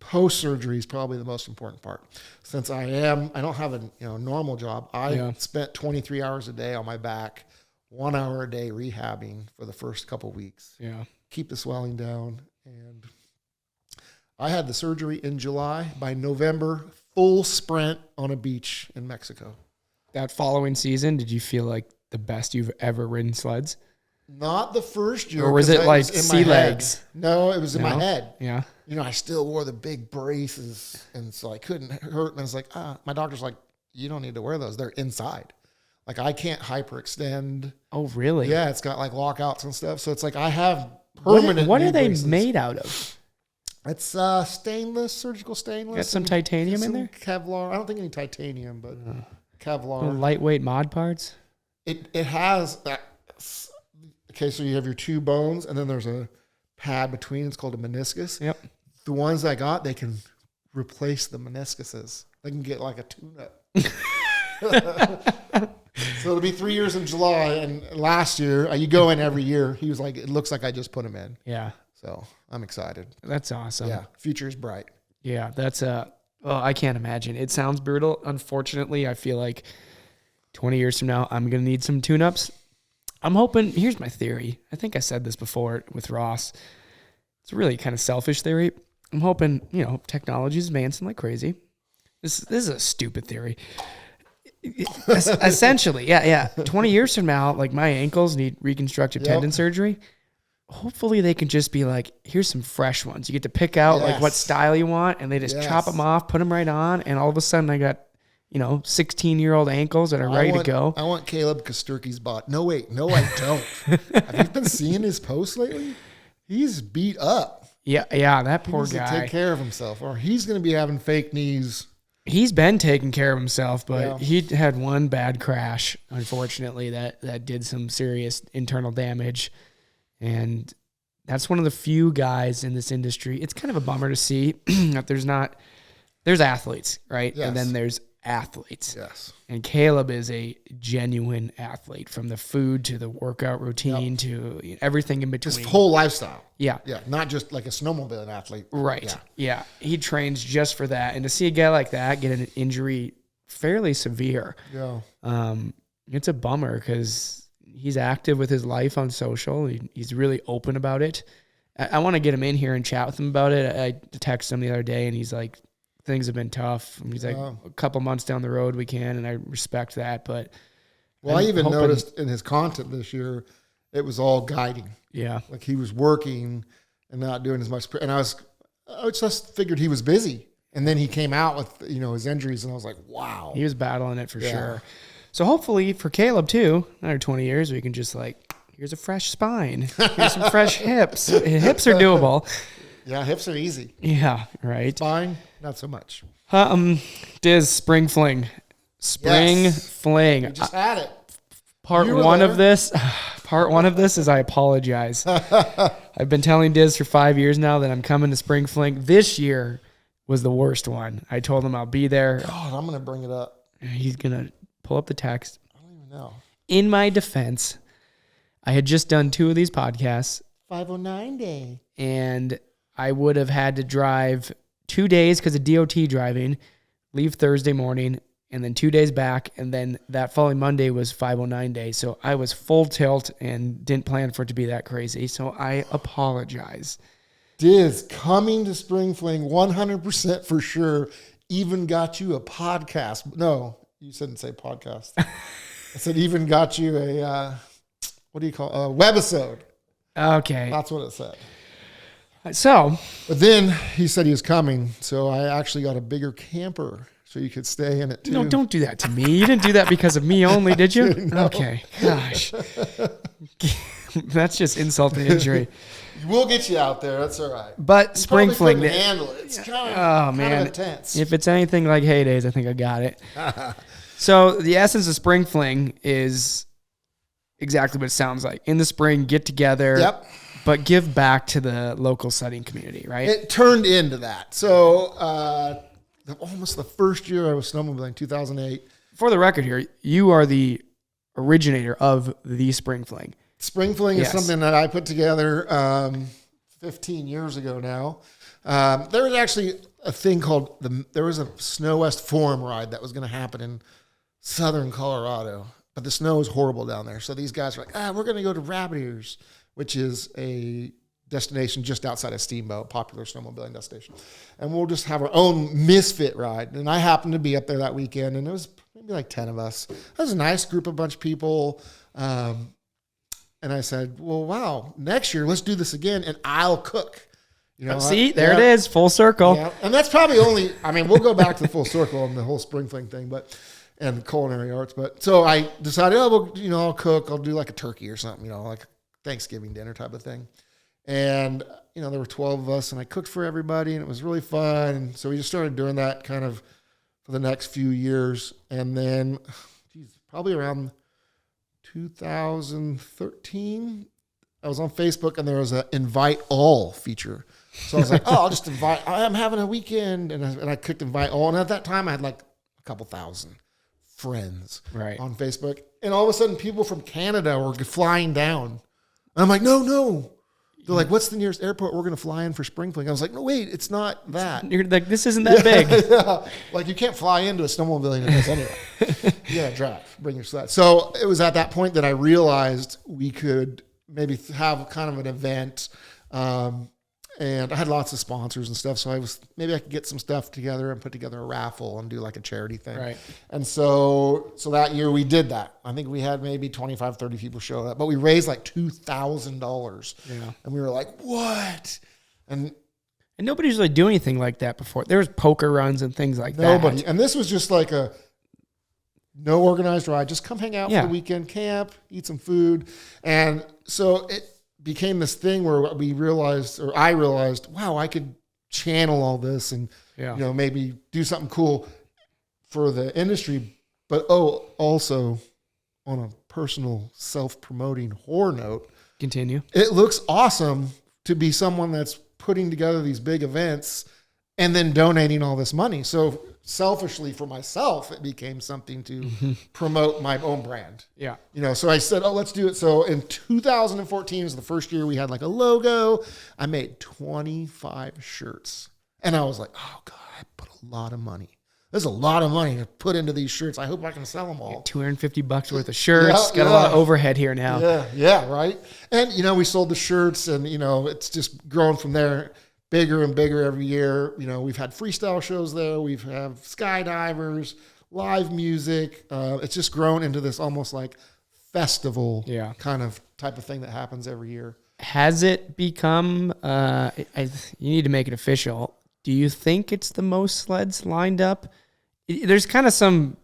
post-surgery is probably the most important part. Since I don't have a normal job, I spent 23 hours a day on my back, 1 hour a day rehabbing for the first couple weeks. Yeah. Keep the swelling down. And I had the surgery in July. By November, full sprint on a beach in Mexico. That following season, did you feel like the best you've ever ridden sleds? Not the first year. Or was it like sea legs? No, it was in my head. Yeah. I still wore the big braces, and so I couldn't hurt. And I was like, my doctor's like, you don't need to wear those. They're inside. Like I can't hyperextend. Oh, really? Yeah, it's got like lockouts and stuff. So it's like I have permanent. What are they braces. made out of? It's stainless, surgical stainless. Got some titanium in there? Kevlar. I don't think any titanium, but Kevlar. Little lightweight mod parts? It has that. Okay, so you have your two bones, and then there's a pad between. It's called a meniscus. Yep. The ones I got, they can replace the meniscuses. They can get like a tune-up. So it'll be 3 years in July, and last year, you go in every year. He was like, it looks like I just put him in. Yeah. So I'm excited. That's awesome. Yeah, future's bright. Yeah, that's I can't imagine. It sounds brutal. Unfortunately, I feel like 20 years from now, I'm going to need some tune-ups. I'm hoping, here's my theory. I think I said this before with Ross. It's a really kind of selfish theory. I'm hoping, technology is advancing like crazy. This is a stupid theory. Essentially, yeah. 20 years from now, like my ankles need reconstructive tendon surgery. Hopefully they can just be like, here's some fresh ones. You get to pick out like what style you want, and they just chop them off, put them right on, and all of a sudden I got 16-year-old ankles that are ready to go. I want Caleb Kesterke's bot. No, wait. No, I don't. Have you been seeing his posts lately? He's beat up. Yeah, that poor guy. He needs to take care of himself, or he's going to be having fake knees. He's been taking care of himself, but he had one bad crash, unfortunately, that did some serious internal damage. And that's one of the few guys in this industry. It's kind of a bummer to see that there's athletes, right? Yes. And then there's athletes. Yes. And Caleb is a genuine athlete, from the food to the workout routine to everything in between. His whole lifestyle. Yeah. Yeah. Not just like a snowmobiling athlete. Right. Yeah. He trains just for that. And to see a guy like that get an injury fairly severe, it's a bummer because he's active with his life on social. He's really open about it. I want to get him in here and chat with him about it. I texted him the other day, and he's like, things have been tough. And he's like, a couple months down the road we can, and I respect that. But I even noticed in his content this year, it was all guiding. Yeah. Like he was working and not doing as much. And I just figured he was busy. And then he came out with, his injuries, and I was like, wow. He was battling it for sure. So hopefully for Caleb too, another 20 years, we can just here's a fresh spine. Here's some fresh hips. Hips are doable. Yeah, hips are easy. Yeah, right. Spine, not so much. Diz, spring fling. Fling. We just had it. Part one of this is I apologize. I've been telling Diz for 5 years now that I'm coming to spring fling. This year was the worst one. I told him I'll be there. God, I'm going to bring it up. He's going to pull up the text. I don't even know. In my defense, I had just done 2 of these podcasts. 509 day. And I would have had to drive 2 days because of DOT driving, leave Thursday morning, and then 2 days back. And then that following Monday was 509 day. So I was full tilt and didn't plan for it to be that crazy. So I apologize. Diz, coming to Spring Fling 100% for sure. Even got you a podcast. No, you shouldn't say podcast. I said even got you a, what do you call it? A webisode. Okay. That's what it said. So. But then he said he was coming. So I actually got a bigger camper so you could stay in it too. No, don't do that to me. You didn't do that because of me only, did you? No. Okay. Gosh. That's just insult to injury. We'll get you out there. That's all right. But spring fling. Handle it. It's kind of intense. If it's anything like heydays, I think I got it. So the essence of spring fling is exactly what it sounds like. In the spring, get together. Yep. But give back to the local sledding community, right? It turned into that. So almost the first year I was snowmobiling, 2008. For the record here, you are the originator of the spring fling. Spring fling is something that I put together 15 years ago now. There was actually a thing called there was a Snow West Forum ride that was going to happen in southern Colorado, but the snow is horrible down there. So these guys are like, we're going to go to Rabbit Ears, which is a destination just outside of Steamboat, popular snowmobiling destination. And we'll just have our own misfit ride. And I happened to be up there that weekend, and it was maybe like 10 of us. It was a nice group, a bunch of people. And I said, well, wow, next year, let's do this again, and I'll cook. See, there it is, full circle. Yeah. And that's probably we'll go back to the full circle on the whole spring fling thing. But and culinary arts. But so I decided, well, I'll cook. I'll do like a turkey or something, like a Thanksgiving dinner type of thing. And, there were 12 of us, and I cooked for everybody, and it was really fun. And so we just started doing that kind of for the next few years. And then, probably around 2013, I was on Facebook, and there was a invite all feature. So I was like, I'll just invite. I'm having a weekend, and I clicked invite all. And at that time, I had like a couple thousand friends on Facebook. And all of a sudden, people from Canada were flying down. And I'm like, no. They're like, what's the nearest airport we're going to fly in for spring fling? I was like, no, wait, it's not that. You're like, this isn't that big. Yeah. Like, you can't fly into a snowmobiling event anyway. Drive, bring your sled. So it was at that point that I realized we could maybe have kind of an event. And I had lots of sponsors and stuff. So maybe I could get some stuff together and put together a raffle and do like a charity thing. Right. And so that year we did that. I think we had maybe 25, 30 people show up, but we raised like $2,000. Yeah. And we were like, what? And nobody's really doing anything like that before. There was poker runs and things like that. Nobody. And this was just like no organized ride. Just come hang out for the weekend, camp, eat some food. And so it became this thing where I realized, wow, I could channel all this and, maybe do something cool for the industry. But, also on a personal self-promoting horror note. Continue. It looks awesome to be someone that's putting together these big events and then donating all this money. So selfishly for myself, it became something to promote my own brand. Yeah. So I said, let's do it. So in 2014 was the first year we had like a logo. I made 25 shirts. And I was like, oh God, I put a lot of money. There's a lot of money to put into these shirts. I hope I can sell them all. $250 worth of shirts. Got a lot of overhead here now. Yeah, right. And, we sold the shirts and, it's just grown from there. Bigger and bigger every year. We've had freestyle shows there. We've had skydivers, live music. It's just grown into this almost like festival kind of type of thing that happens every year. Has it become, you need to make it official. Do you think it's the most sleds lined up? There's kind of some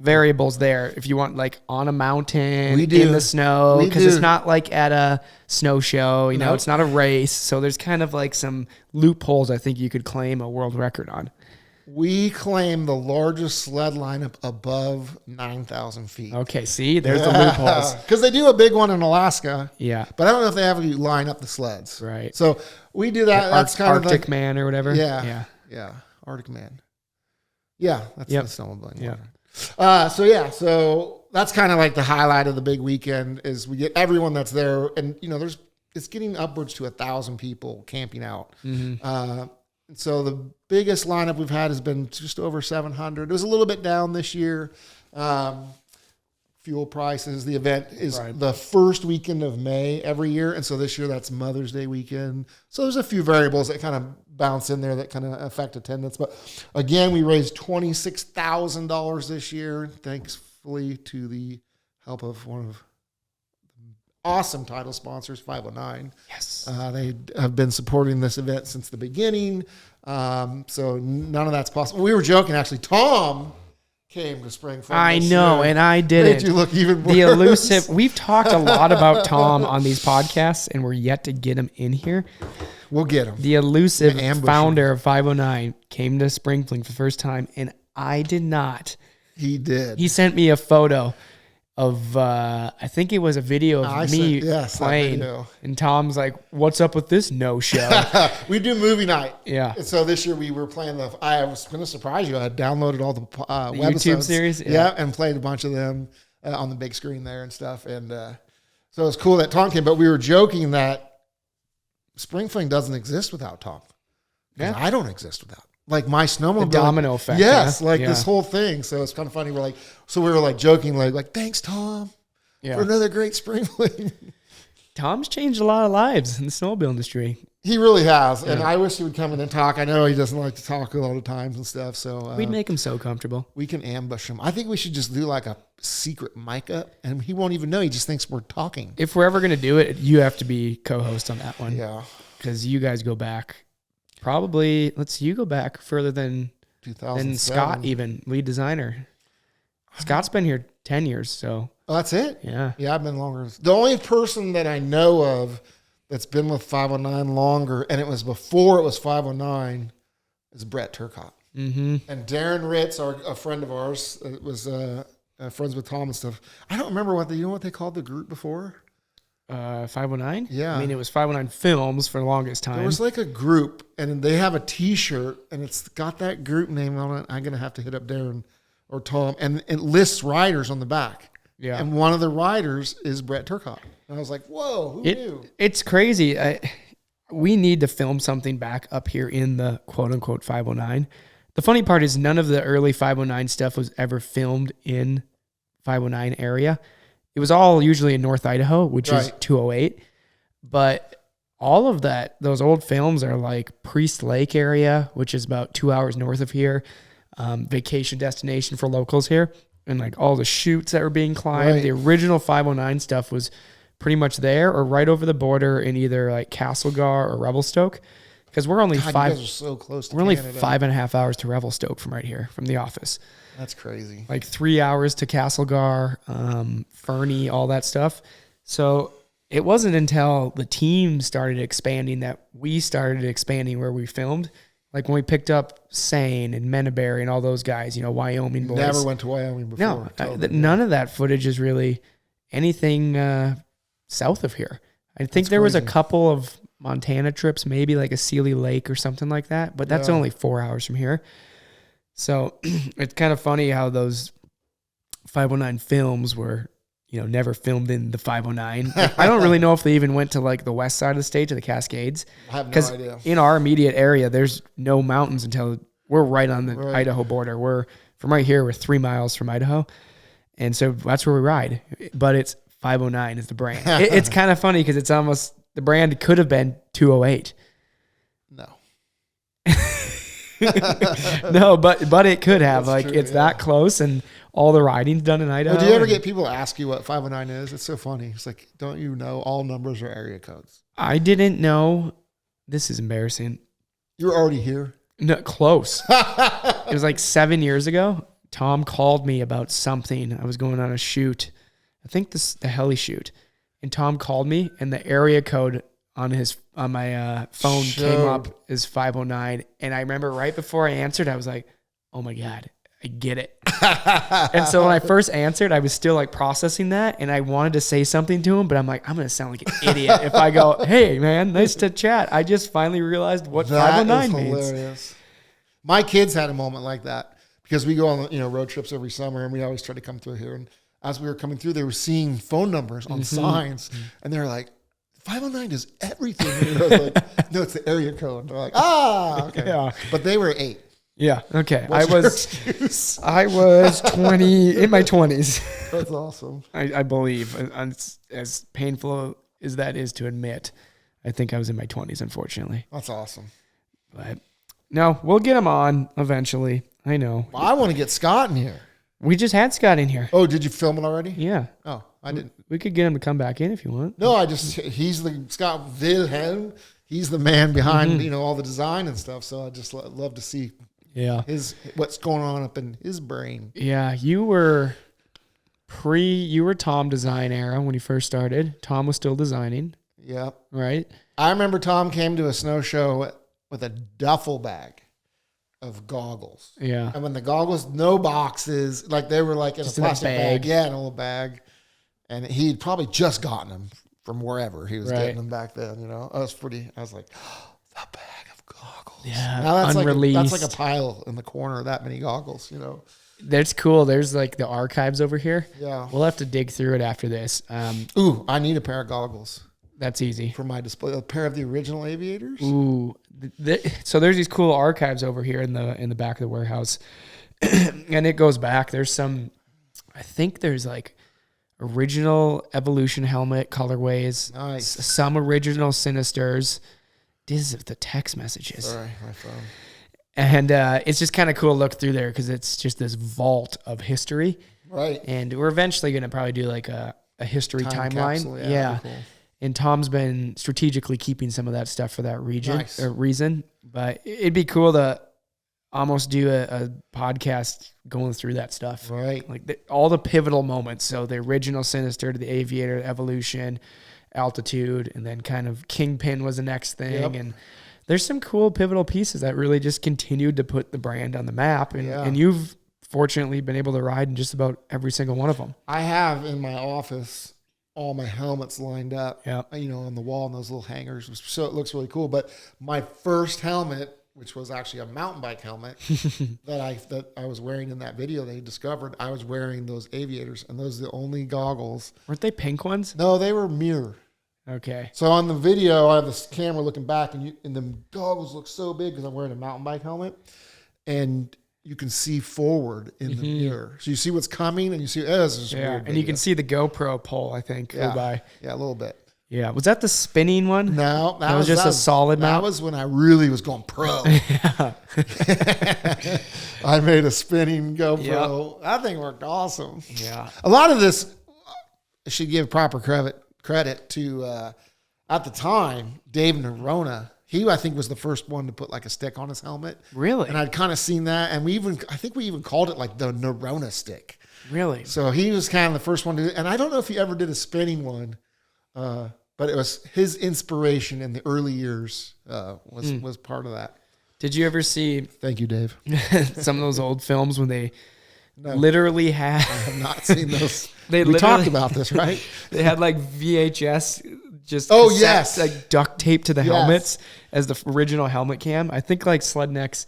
variables there if you want like on a mountain in the snow, because it's not like at a snow show, it's not a race. So there's kind of like some loopholes I think you could claim a world record on. We claim the largest sled lineup above 9,000 feet. Okay, see, there's the loopholes. Because they do a big one in Alaska. Yeah. But I don't know if they ever line up the sleds. Right. So we do that. That's kind of Arctic Man or whatever. Yeah. Arctic Man. Yeah, that's the snowmobiling one. So that's kind of like the highlight of the big weekend is we get everyone that's there, and it's getting upwards to 1,000 people camping out. So the biggest lineup we've had has been just over 700. It was a little bit down this year. Fuel prices. The event is the first weekend of May every year, and so this year that's Mother's Day weekend. So there's a few variables that kind of bounce in there that kind of affect attendance. But again, we raised $26,000 this year, thankfully to the help of one of the awesome title sponsors, 509. Yes. They have been supporting this event since the beginning. So none of that's possible. We were joking, actually. Tom came to Spring Fling. I know, and I didn't. Made you look even worse. The elusive. We've talked a lot about Tom on these podcasts, and we're yet to get him in here. We'll get him. The elusive founder of 509 came to Spring Fling for the first time, and I did not. He did. He sent me a photo of, I think it was a video of me playing. And Tom's like, what's up with this no-show? We do movie night. Yeah. And so this year we were playing I was going to surprise you. I downloaded all the YouTube series? Yeah, and played a bunch of them on the big screen there and stuff. And so it was cool that Tom came, but we were joking that Spring Fling doesn't exist without Tom. Yeah. I don't exist without. Like my snowmobile. The domino effect. Yes, this whole thing. So it's kind of funny. We were like joking, like thanks, Tom, for another great Spring Fling. Tom's changed a lot of lives in the snowmobile industry. He really has. And I wish he would come in and talk. I know he doesn't like to talk a lot of times and stuff. So we'd make him so comfortable. We can ambush him. I think we should just do like a secret mic up, and he won't even know. He just thinks we're talking. If we're ever going to do it, you have to be co-host on that one. Yeah. Because you guys go back. Probably, you go back further than Scott, even lead designer. Scott's been here 10 years, so. Oh, that's it? Yeah. Yeah, I've been longer. The only person that I know of that's been with 509 longer, and it was before it was 509, is Brett Turcotte. Mm-hmm. And Darren Ritz, a friend of ours, was friends with Tom and stuff. I don't remember what they called the group before. 509? Yeah. I mean, it was 509 Films for the longest time. There was like a group, and they have a T-shirt, and it's got that group name on it. I'm going to have to hit up Darren or Tom, and it lists riders on the back. Yeah. And one of the riders is Brett Turcotte. And I was like, whoa, who knew? It's crazy. We need to film something back up here in the quote-unquote 509. The funny part is none of the early 509 stuff was ever filmed in 509 area. It was all usually in North Idaho, which is 208. But all of those old films are like Priest Lake area, which is about 2 hours north of here. Vacation destination for locals here. And like all the chutes that were being climbed. Right. The original 509 stuff was pretty much there or right over the border in either like Castlegar or Revelstoke. Because we're only you guys are so close to we're only Canada. 5.5 hours to Revelstoke from right here, from the office. That's crazy. Like 3 hours to Castlegar, Fernie, all that stuff. So it wasn't until the team started expanding that we started expanding where we filmed. Like when we picked up Sane and Menaberry and all those guys, Wyoming boys. Never went to Wyoming before. No, none of that footage is really anything south of here. I think there was a couple of Montana trips, maybe like a Sealy Lake or something like that, but that's only 4 hours from here. So it's kind of funny how those 509 films were, never filmed in the 509. I don't really know if they even went to like the west side of the state to the Cascades. I have no idea. In our immediate area, there's no mountains until we're right on the Idaho border. We're from right here, we're 3 miles from Idaho. And so that's where we ride. But it's 509 is the brand. It's kind of funny because it's almost, the brand could have been 208. No. No, but it could have. That's true, it's that close, and all the riding's done in Idaho. Well, do you ever get people ask you what 509 is? It's so funny. It's like, don't you know all numbers are area codes? I didn't know. This is embarrassing. You're already here? No, close. It was like 7 years ago. Tom called me about something. I was going on a shoot. I think the heli shoot. And Tom called me, and the area code on my phone came up as 509. And I remember right before I answered, I was like, oh my God, I get it. And so when I first answered, I was still like processing that, and I wanted to say something to him, but I'm like, I'm going to sound like an idiot if I go, hey man, nice to chat. I just finally realized what 509 means. Hilarious. My kids had a moment like that because we go on road trips every summer, and we always try to come through here. And as we were coming through, they were seeing phone numbers on signs, and they're like, 509 is everything. And I was like, no, it's the area code. And they're like, okay. Yeah. But they were 8. Yeah. Okay. What's I was 20 in my 20s. That's awesome. I believe, as painful as that is to admit, I think I was in my 20s, unfortunately. That's awesome. But no, we'll get him on eventually. I know. Well, I want to get Scott in here. We just had Scott in here. Oh, did you film it already? Yeah. Oh, I didn't. We could get him to come back in if you want. No, he's the Scott Wilhelm. He's the man behind, all the design and stuff. So I just love to see what's going on up in his brain. Yeah. You were Tom design era when you first started. Tom was still designing. Yeah. Right. I remember Tom came to a snow show with a duffel bag of goggles. Yeah. And when the goggles, no boxes, like they were like in a plastic bag. Yeah, in a little bag. And he'd probably just gotten them from wherever he was getting them back then, I was like, the bag of goggles. Yeah. Now that's unreleased. like a pile in the corner, that many goggles, That's cool. There's like the archives over here. Yeah. We'll have to dig through it after this. Ooh, I need a pair of goggles. That's easy. For my display. A pair of the original Aviators. Ooh. So there's these cool archives over here in the back of the warehouse. And it goes back. There's I think there's like original Evolution helmet colorways. Nice. Some original Sinisters. This is the text messages. Sorry, my phone. And it's just kind of cool to look through there because it's just this vault of history. Right. And we're eventually going to probably do like a history timeline. Capsule, yeah. Cool. And Tom's been strategically keeping some of that stuff for that reason. But it'd be cool to almost do a podcast going through that stuff. Right. Like all the pivotal moments. So the original Sinister to the Aviator, Evolution, Altitude, and then kind of Kingpin was the next thing. Yep. And there's some cool pivotal pieces that really just continued to put the brand on the map. And you've fortunately been able to ride in just about every single one of them. I have in my office all my helmets lined up, Yeah. on the wall in those little hangers. So it looks really cool. But my first helmet, which was actually a mountain bike helmet that I was wearing in that video they discovered, I was wearing those Aviators, and those are the only goggles. Weren't they pink ones? No, they were mirror. Okay. So on the video, I have this camera looking back, and the goggles look so big because I'm wearing a mountain bike helmet, and you can see forward in the mirror. So you see what's coming, and you see, this is weird. And you can see the GoPro pole, I think, go by. Yeah, a little bit. Yeah. Was that the spinning one? No, that was just a solid mount. That was when I really was going pro. I made a spinning GoPro. Yep. That thing worked awesome. Yeah. A lot of this, I should give proper credit to, at the time, Dave Nerona. He, I think, was the first one to put like a stick on his helmet. Really? And I'd kind of seen that. And I think we even called it like the Nerona stick. Really? So he was kind of the first one to do it. And I don't know if he ever did a spinning one. But it was his inspiration in the early years was part of that. Did you ever see Thank you, Dave. some of those old films when they literally had... I have not seen those. We talked about this, right? They had like VHS just yes, like duct tape to the helmets as the original helmet cam. I think like Sledneck's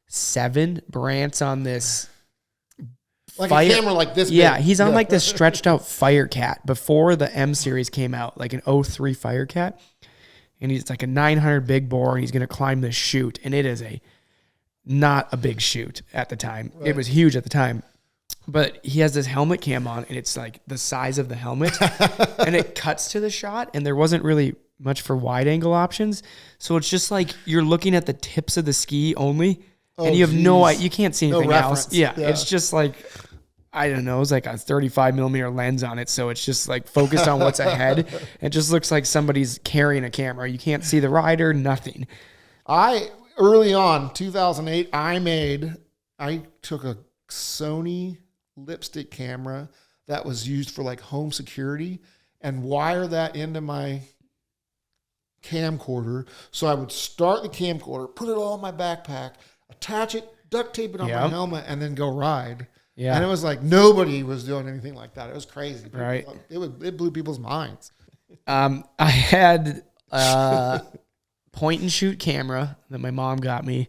7 Brant's on this... Like a camera like this big. Yeah, he's on like this stretched out Firecat before the M series came out, like an 03 Firecat. And he's like a 900 big bore, and he's going to climb this chute. And it is not a big chute at the time. Right. It was huge at the time. But he has this helmet cam on, and it's like the size of the helmet. And it cuts to the shot, and there wasn't really much for wide angle options. So it's just like you're looking at the tips of the ski only. And you have no idea. You can't see anything else. Yeah, it's just like... I don't know, it's like a 35 millimeter lens on it. So it's just like focused on what's ahead. It just looks like somebody's carrying a camera. You can't see the rider, nothing. Early on, 2008, I took a Sony lipstick camera that was used for like home security and wire that into my camcorder. So I would start the camcorder, put it all in my backpack, attach it, duct tape it on my helmet, and then go ride. Yeah. And it was like nobody was doing anything like that. It was crazy. Right. It blew people's minds. I had a point and shoot camera that my mom got me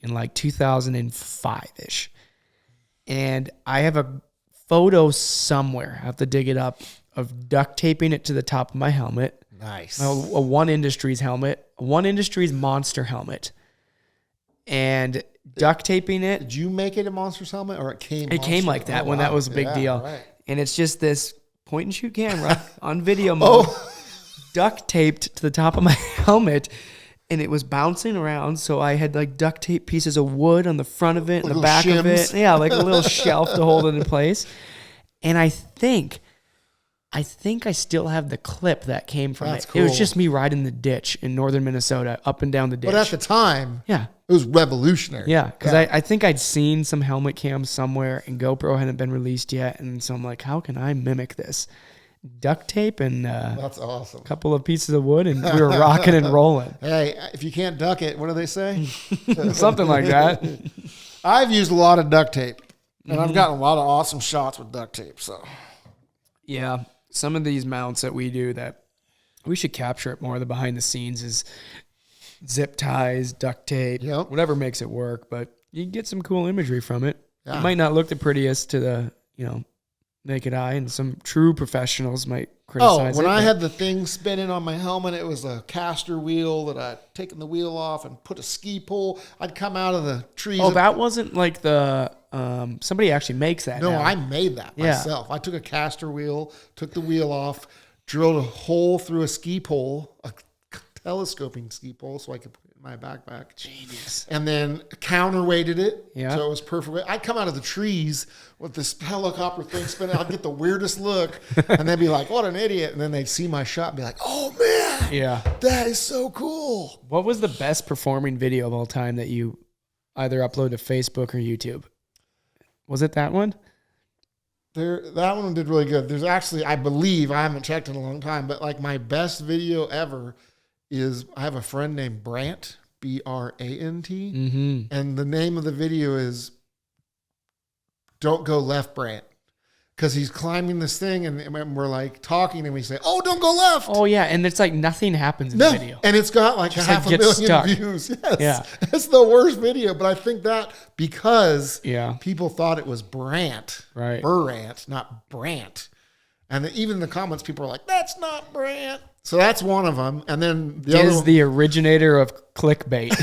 in like 2005-ish. And I have a photo somewhere, I have to dig it up, of duct taping it to the top of my helmet. Nice. A One Industries helmet, a One Industries Monster helmet. And duct taping it. Did you make it a Monster's helmet, or it came? It came like that when that was a big deal. Right. And it's just this point and shoot camera on video mode, duct taped to the top of my helmet, and it was bouncing around. So I had like duct tape pieces of wood on the front of it and the back of it. Yeah, like a little shelf to hold it in place. And I think I still have the clip that came from it. Cool. It was just me riding the ditch in northern Minnesota, up and down the ditch. But at the time, yeah, it was revolutionary. Yeah, because I think I'd seen some helmet cams somewhere, and GoPro hadn't been released yet. And so I'm like, how can I mimic this? Duct tape and that's awesome. A couple of pieces of wood, and we were rocking and rolling. Hey, if you can't duck it, what do they say? Something like that. I've used a lot of duct tape, and I've gotten a lot of awesome shots with duct tape. So, yeah. Some of these mounts that we do that we should capture it more, the behind the scenes, is zip ties, duct tape, whatever makes it work. But you can get some cool imagery from it. Yeah. It might not look the prettiest to the, naked eye, and some true professionals might criticize it. When I had the thing spinning on my helmet, it was a caster wheel that I'd taken the wheel off and put a ski pole. I'd come out of the trees. Oh, that wasn't like the... somebody actually makes that. No, now. I made that myself. I took a caster wheel, took the wheel off, drilled a hole through a ski pole, a telescoping ski pole, so I could put it in my backpack. Genius. And then counterweighted it, so it was perfect. I'd come out of the trees with this helicopter thing spinning. I'd get the weirdest look, and they'd be like, "What an idiot!" And then they'd see my shot and be like, "Oh man, yeah, that is so cool." What was the best performing video of all time that you either upload to Facebook or YouTube. Was it that one? That one did really good. There's actually, I believe, I haven't checked in a long time, but like my best video ever is I have a friend named Brant, Brant, and the name of the video is "Don't Go Left, Brant," because he's climbing this thing, and we're like talking, and we say, "Oh, don't go left." Oh yeah, and it's like nothing happens in the video, and it's got like just half a million views. Yes, yeah, it's the worst video, but I think that because people thought it was Brant, right? Brant, not Brant, and even in the comments, people are like, "That's not Brant." So that's one of them, and then the other is the originator of clickbait.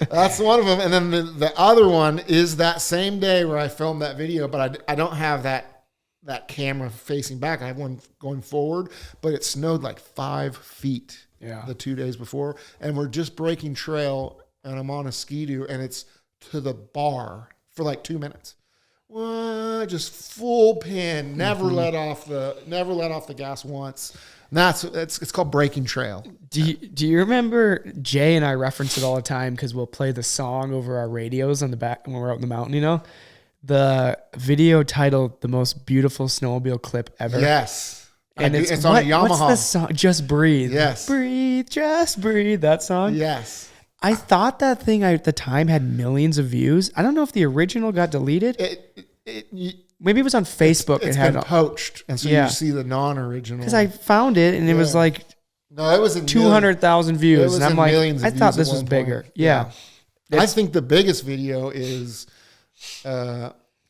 That's one of them, and then the other one is that same day where I filmed that video, but I don't have that camera facing back. I have one going forward, but it snowed like 5 feet the 2 days before, and we're just breaking trail, and I'm on a ski-doo, and it's to the bar for like 2 minutes. Just full pin, never let off the gas once. And it's called breaking trail. Do you remember Jay and I reference it all the time because we'll play the song over our radios on the back when we're out in the mountain, you know? The video titled "The Most Beautiful Snowmobile Clip Ever." Yes. And it's on a Yamaha. What's the song? Just Breathe. Yes. Breathe, just breathe. That song? Yes. I thought that thing at the time had millions of views. I don't know if the original got deleted. Maybe it was on Facebook. It's been poached, and so you see the non-original. Because I found it, and it was like it was in 200,000 views, and I'm like, I thought this was bigger. Yeah. I think the biggest video is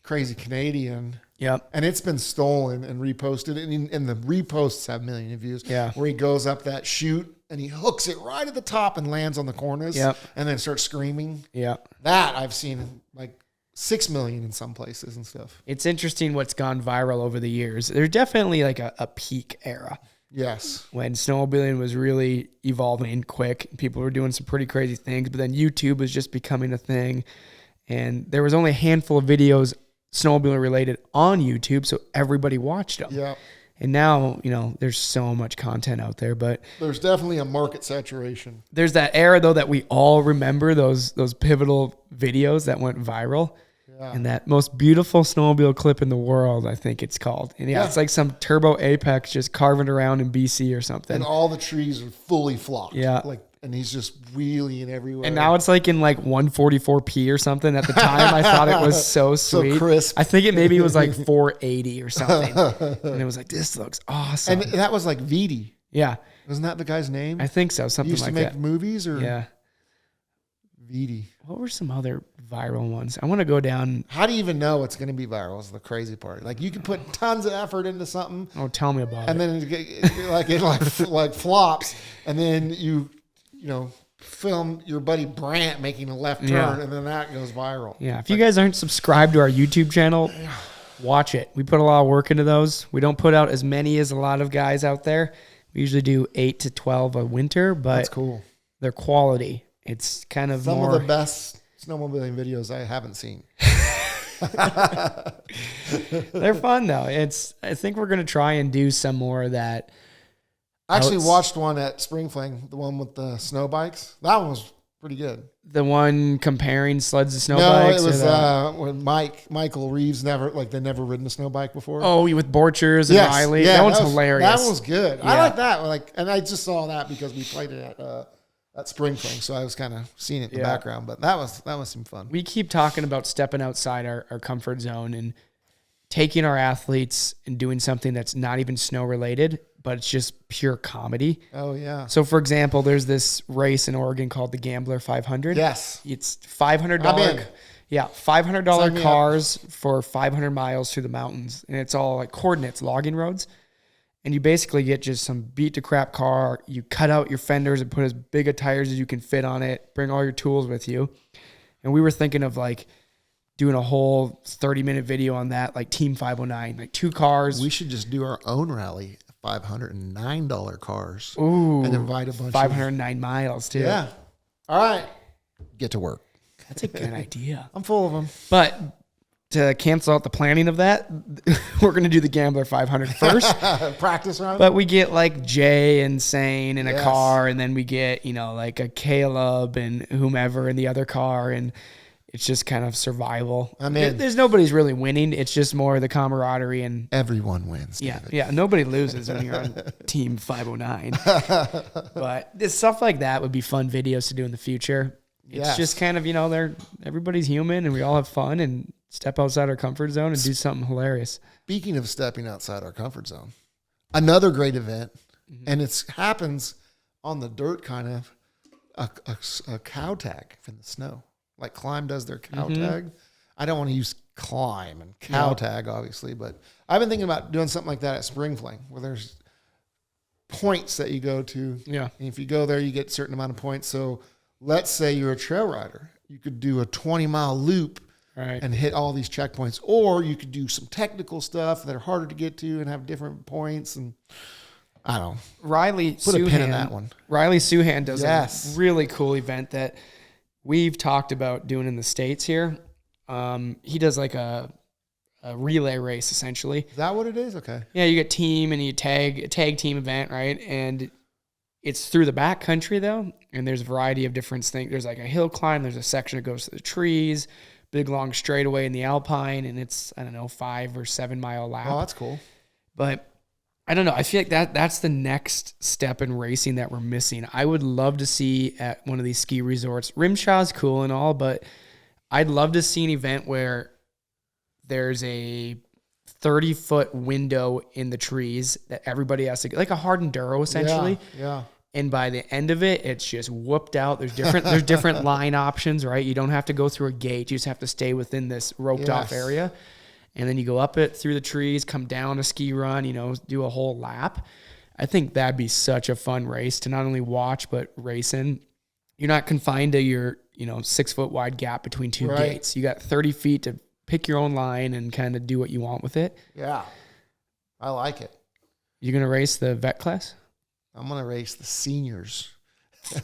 Crazy Canadian. Yep. And it's been stolen and reposted, and the reposts have millions of views. Yeah. Where he goes up that chute and he hooks it right at the top and lands on the cornice. Yep. And then starts screaming. Yeah. That I've seen like 6 million in some places and stuff. It's interesting what's gone viral over the years. There's definitely like a peak era. Yes. When snowmobiling was really evolving quick. People were doing some pretty crazy things, but then YouTube was just becoming a thing. And there was only a handful of videos snowmobiling related on YouTube, so everybody watched them. Yeah. And now, there's so much content out there, but there's definitely a market saturation. There's that era though that we all remember, those pivotal videos that went viral. Yeah. And that most beautiful snowmobile clip in the world, I think it's called. And it's like some turbo apex just carving around in BC or something. And all the trees are fully flocked. Yeah. And he's just wheeling everywhere. And now it's like in like 144p or something. At the time, I thought it was so sweet. So crisp. I think it was like 480 or something. And it was like, this looks awesome. And that was like Vidi. Yeah. Wasn't that the guy's name? I think so. Something like that. He used to make movies or? Yeah. Vidi. What were some other viral ones? I want to go down. How do you even know it's going to be viral is the crazy part. Like you can put tons of effort into something. Oh, tell me about it. And then it flops. And then you film your buddy Brant making a left turn, and then that goes viral. Yeah. If you guys aren't subscribed to our YouTube channel, watch it. We put a lot of work into those. We don't put out as many as a lot of guys out there. We usually do 8 to 12 a winter, but that's cool. They're quality. It's kind of some of the best snowmobiling videos I haven't seen. They're fun though. I think we're going to try and do some more of that. I actually watched one at Spring Fling, the one with the snow bikes. That one was pretty good. The one comparing sleds to snow bikes? No, it was when Michael Reeves they never ridden a snow bike before. Oh, with Borchers and Riley. Yeah, that one's hilarious. That one was good. Yeah. I like that. And I just saw that because we played it at Spring Fling, so I was kind of seeing it in the background. But that was some fun. We keep talking about stepping outside our comfort zone and taking our athletes and doing something that's not even snow related, but it's just pure comedy. Oh, yeah. So, for example, there's this race in Oregon called the Gambler 500. Yes. It's $500. Yeah, $500 cars for 500 miles through the mountains. And it's all like coordinates, logging roads. And you basically get just some beat-to-crap car. You cut out your fenders and put as big of tires as you can fit on it. Bring all your tools with you. And we were thinking of doing a whole 30-minute video on that, like Team 509, like 2 cars. We should just do our own rally. $509 cars. Ooh. And invite a bunch 509 miles, too. Yeah. All right. Get to work. That's a good idea. I'm full of them. But to cancel out the planning of that, we're going to do the Gambler 500 first. Practice run. But we get like Jay and Sane in a Yes. car, and then we get, like a Caleb and whomever in the other car, and it's just kind of survival. I'm in. There's nobody's really winning. It's just more the camaraderie and Everyone wins. yeah, David. yeah. Nobody loses when you're on Team 509. But this stuff like that would be fun videos to do in the future. It's Yes. just kind of, everybody's human and we all have fun and step outside our comfort zone and do something hilarious. Speaking of stepping outside our comfort zone, another great event, and it happens on the dirt, kind of a cow tag from the snow, like Climb does their cow tag. I don't want to use Climb and cow tag, obviously, but I've been thinking about doing something like that at Spring Fling, where there's points that you go to. Yeah. And if you go there, you get a certain amount of points. So let's say you're a trail rider. You could do a 20-mile loop Right. and hit all these checkpoints. Or you could do some technical stuff that are harder to get to and have different points. And I don't know. Riley Put a pin in Suhan- that one. Riley Suhan does Yes. a really cool event that we've talked about doing in the States here. He does like a relay race, essentially. Is that what it is? Okay. Yeah, you get team and you tag team event, right? And it's through the back country though, and there's a variety of different things. There's like a hill climb, there's a section that goes to the trees, big long straightaway in the Alpine, and it's 5 or 7 mile lap. Oh, that's cool. But I don't know. I feel like that's the next step in racing that we're missing. I would love to see at one of these ski resorts. Rimshaw's cool and all, but I'd love to see an event where there's a 30-foot window in the trees that everybody has to, like a hard enduro essentially. Yeah. And by the end of it, it's just whooped out. There's different line options, right? You don't have to go through a gate. You just have to stay within this roped off area. And then you go up it through the trees, come down a ski run, do a whole lap. I think that'd be such a fun race to not only watch, but race in. You're not confined to your, 6 foot wide gap between two gates. You got 30 feet to pick your own line and kind of do what you want with it. Yeah. I like it. You're going to race the vet class? I'm going to race the seniors.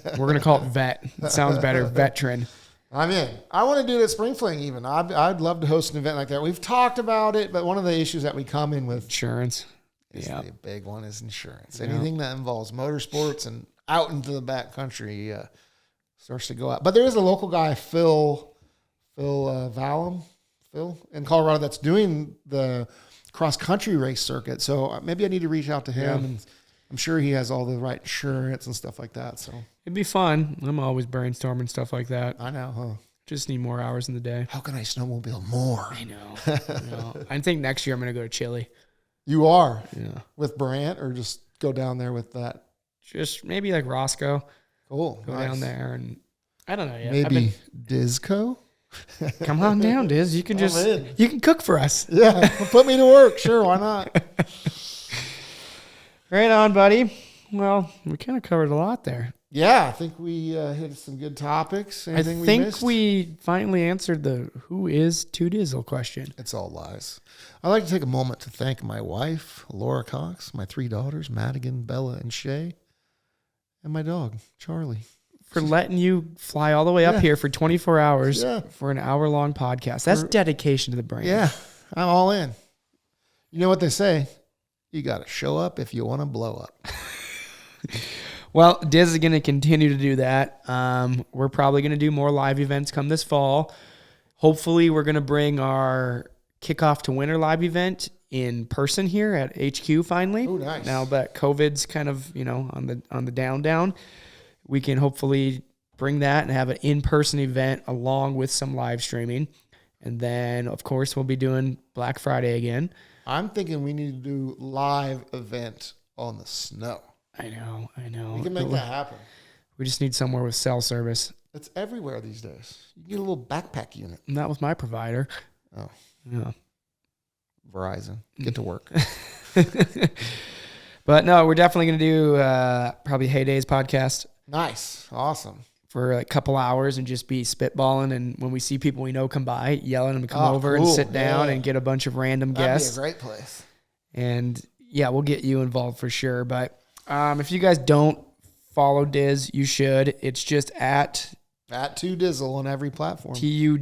We're going to call it vet. It sounds better. Veteran. I'm in. I want to do it at Spring Fling even. I'd love to host an event like that. We've talked about it, but one of the issues that we come in with Insurance. is the big one is insurance. Anything that involves motorsports and out into the back country starts to go out. But there is a local guy, Phil Valum, in Colorado that's doing the cross-country race circuit. So maybe I need to reach out to him, and I'm sure he has all the right insurance and stuff like that. So It'd be fun. I'm always brainstorming stuff like that. I know, huh? Just need more hours in the day. How can I snowmobile more? I know. I think next year I'm going to go to Chile. You are? Yeah. With Brant, or just go down there with that? Just maybe like Roscoe. Cool. Go down there, and I don't know yet. Maybe Dizco? Come on down, Diz. You can you can cook for us. Yeah. Put me to work. Sure. Why not? Right on, buddy. Well, we kind of covered a lot there. Yeah. I think we hit some good topics. Anything I think we missed? we finally answered the who is To Dizzle question. It's all lies. I'd like to take a moment to thank my wife, Laura Cox, my 3 daughters, Madigan, Bella, and Shay, and my dog, Charlie. For letting you fly all the way up here for 24 hours for an hour-long podcast. That's dedication to the brand. Yeah, I'm all in. You know what they say? You got to show up if you want to blow up. Well, Diz is going to continue to do that. We're probably going to do more live events come this fall. Hopefully, we're going to bring our Kickoff to Winter live event in person here at HQ finally. Oh, nice. Now that COVID's kind of, on the down, we can hopefully bring that and have an in-person event along with some live streaming. And then, of course, we'll be doing Black Friday again. I'm thinking we need to do live event on the snow. I know. We can make that happen. We just need somewhere with cell service. It's everywhere these days. You can get a little backpack unit. Not with my provider. Oh. Yeah. Verizon. Get to work. But no, we're definitely going to do probably Heyday's podcast. Nice. Awesome. For like a couple hours and just be spitballing. And when we see people we know come by, yelling them to come over and sit down and get a bunch of random guests. That'd be a great place. And yeah, we'll get you involved for sure. But if you guys don't follow Diz, you should. It's just at At To Dizzle on every platform. Tudizzle.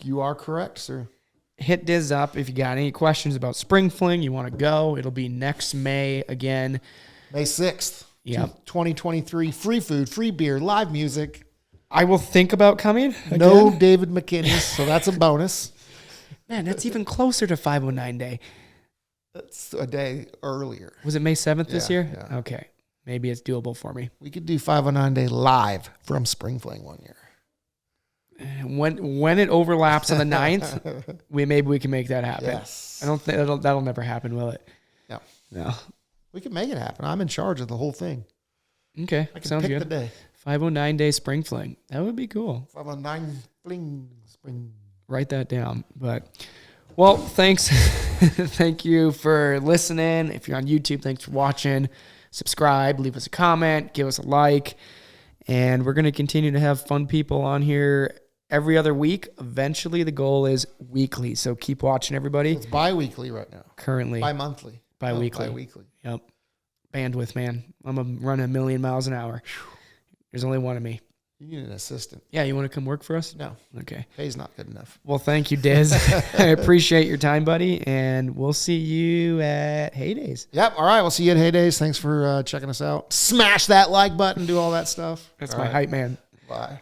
You are correct, sir. Hit Diz up if you got any questions about Spring Fling. You want to go. It'll be next May again. May 6th. Yep. 2023. Free food, free beer, live music. I will think about coming. Again. No David McKinney's, so that's a bonus. Man, that's even closer to 509 Day. That's a day earlier. Was it May 7th this year? Yeah. Okay. Maybe it's doable for me. We could do 509 Day live from Spring Fling one year. When it overlaps on the 9th, maybe we can make that happen. Yes. I don't think that'll never happen, will it? No. We can make it happen. I'm in charge of the whole thing. Okay. I can Sounds pick good. the day. 509 Day Spring Fling. That would be cool. 509 Fling Spring. Write that down. But, well, thanks. Thank you for listening. If you're on YouTube, thanks for watching. Subscribe, leave us a comment, give us a like. And we're going to continue to have fun people on here every other week. Eventually, the goal is weekly. So keep watching, everybody. It's bi-weekly right now. Currently. Bi-monthly. Bi-weekly. Bi-weekly. Yep. Bandwidth, man. I'm running 1,000,000 miles an hour. There's only one of me. You need an assistant. Yeah, you want to come work for us? No. Okay. Pay's not good enough. Well, thank you, Diz. I appreciate your time, buddy. And we'll see you at Heydays. Yep. All right. We'll see you at Heydays. Thanks for checking us out. Smash that like button. Do all that stuff. That's all my right. hype man. Bye.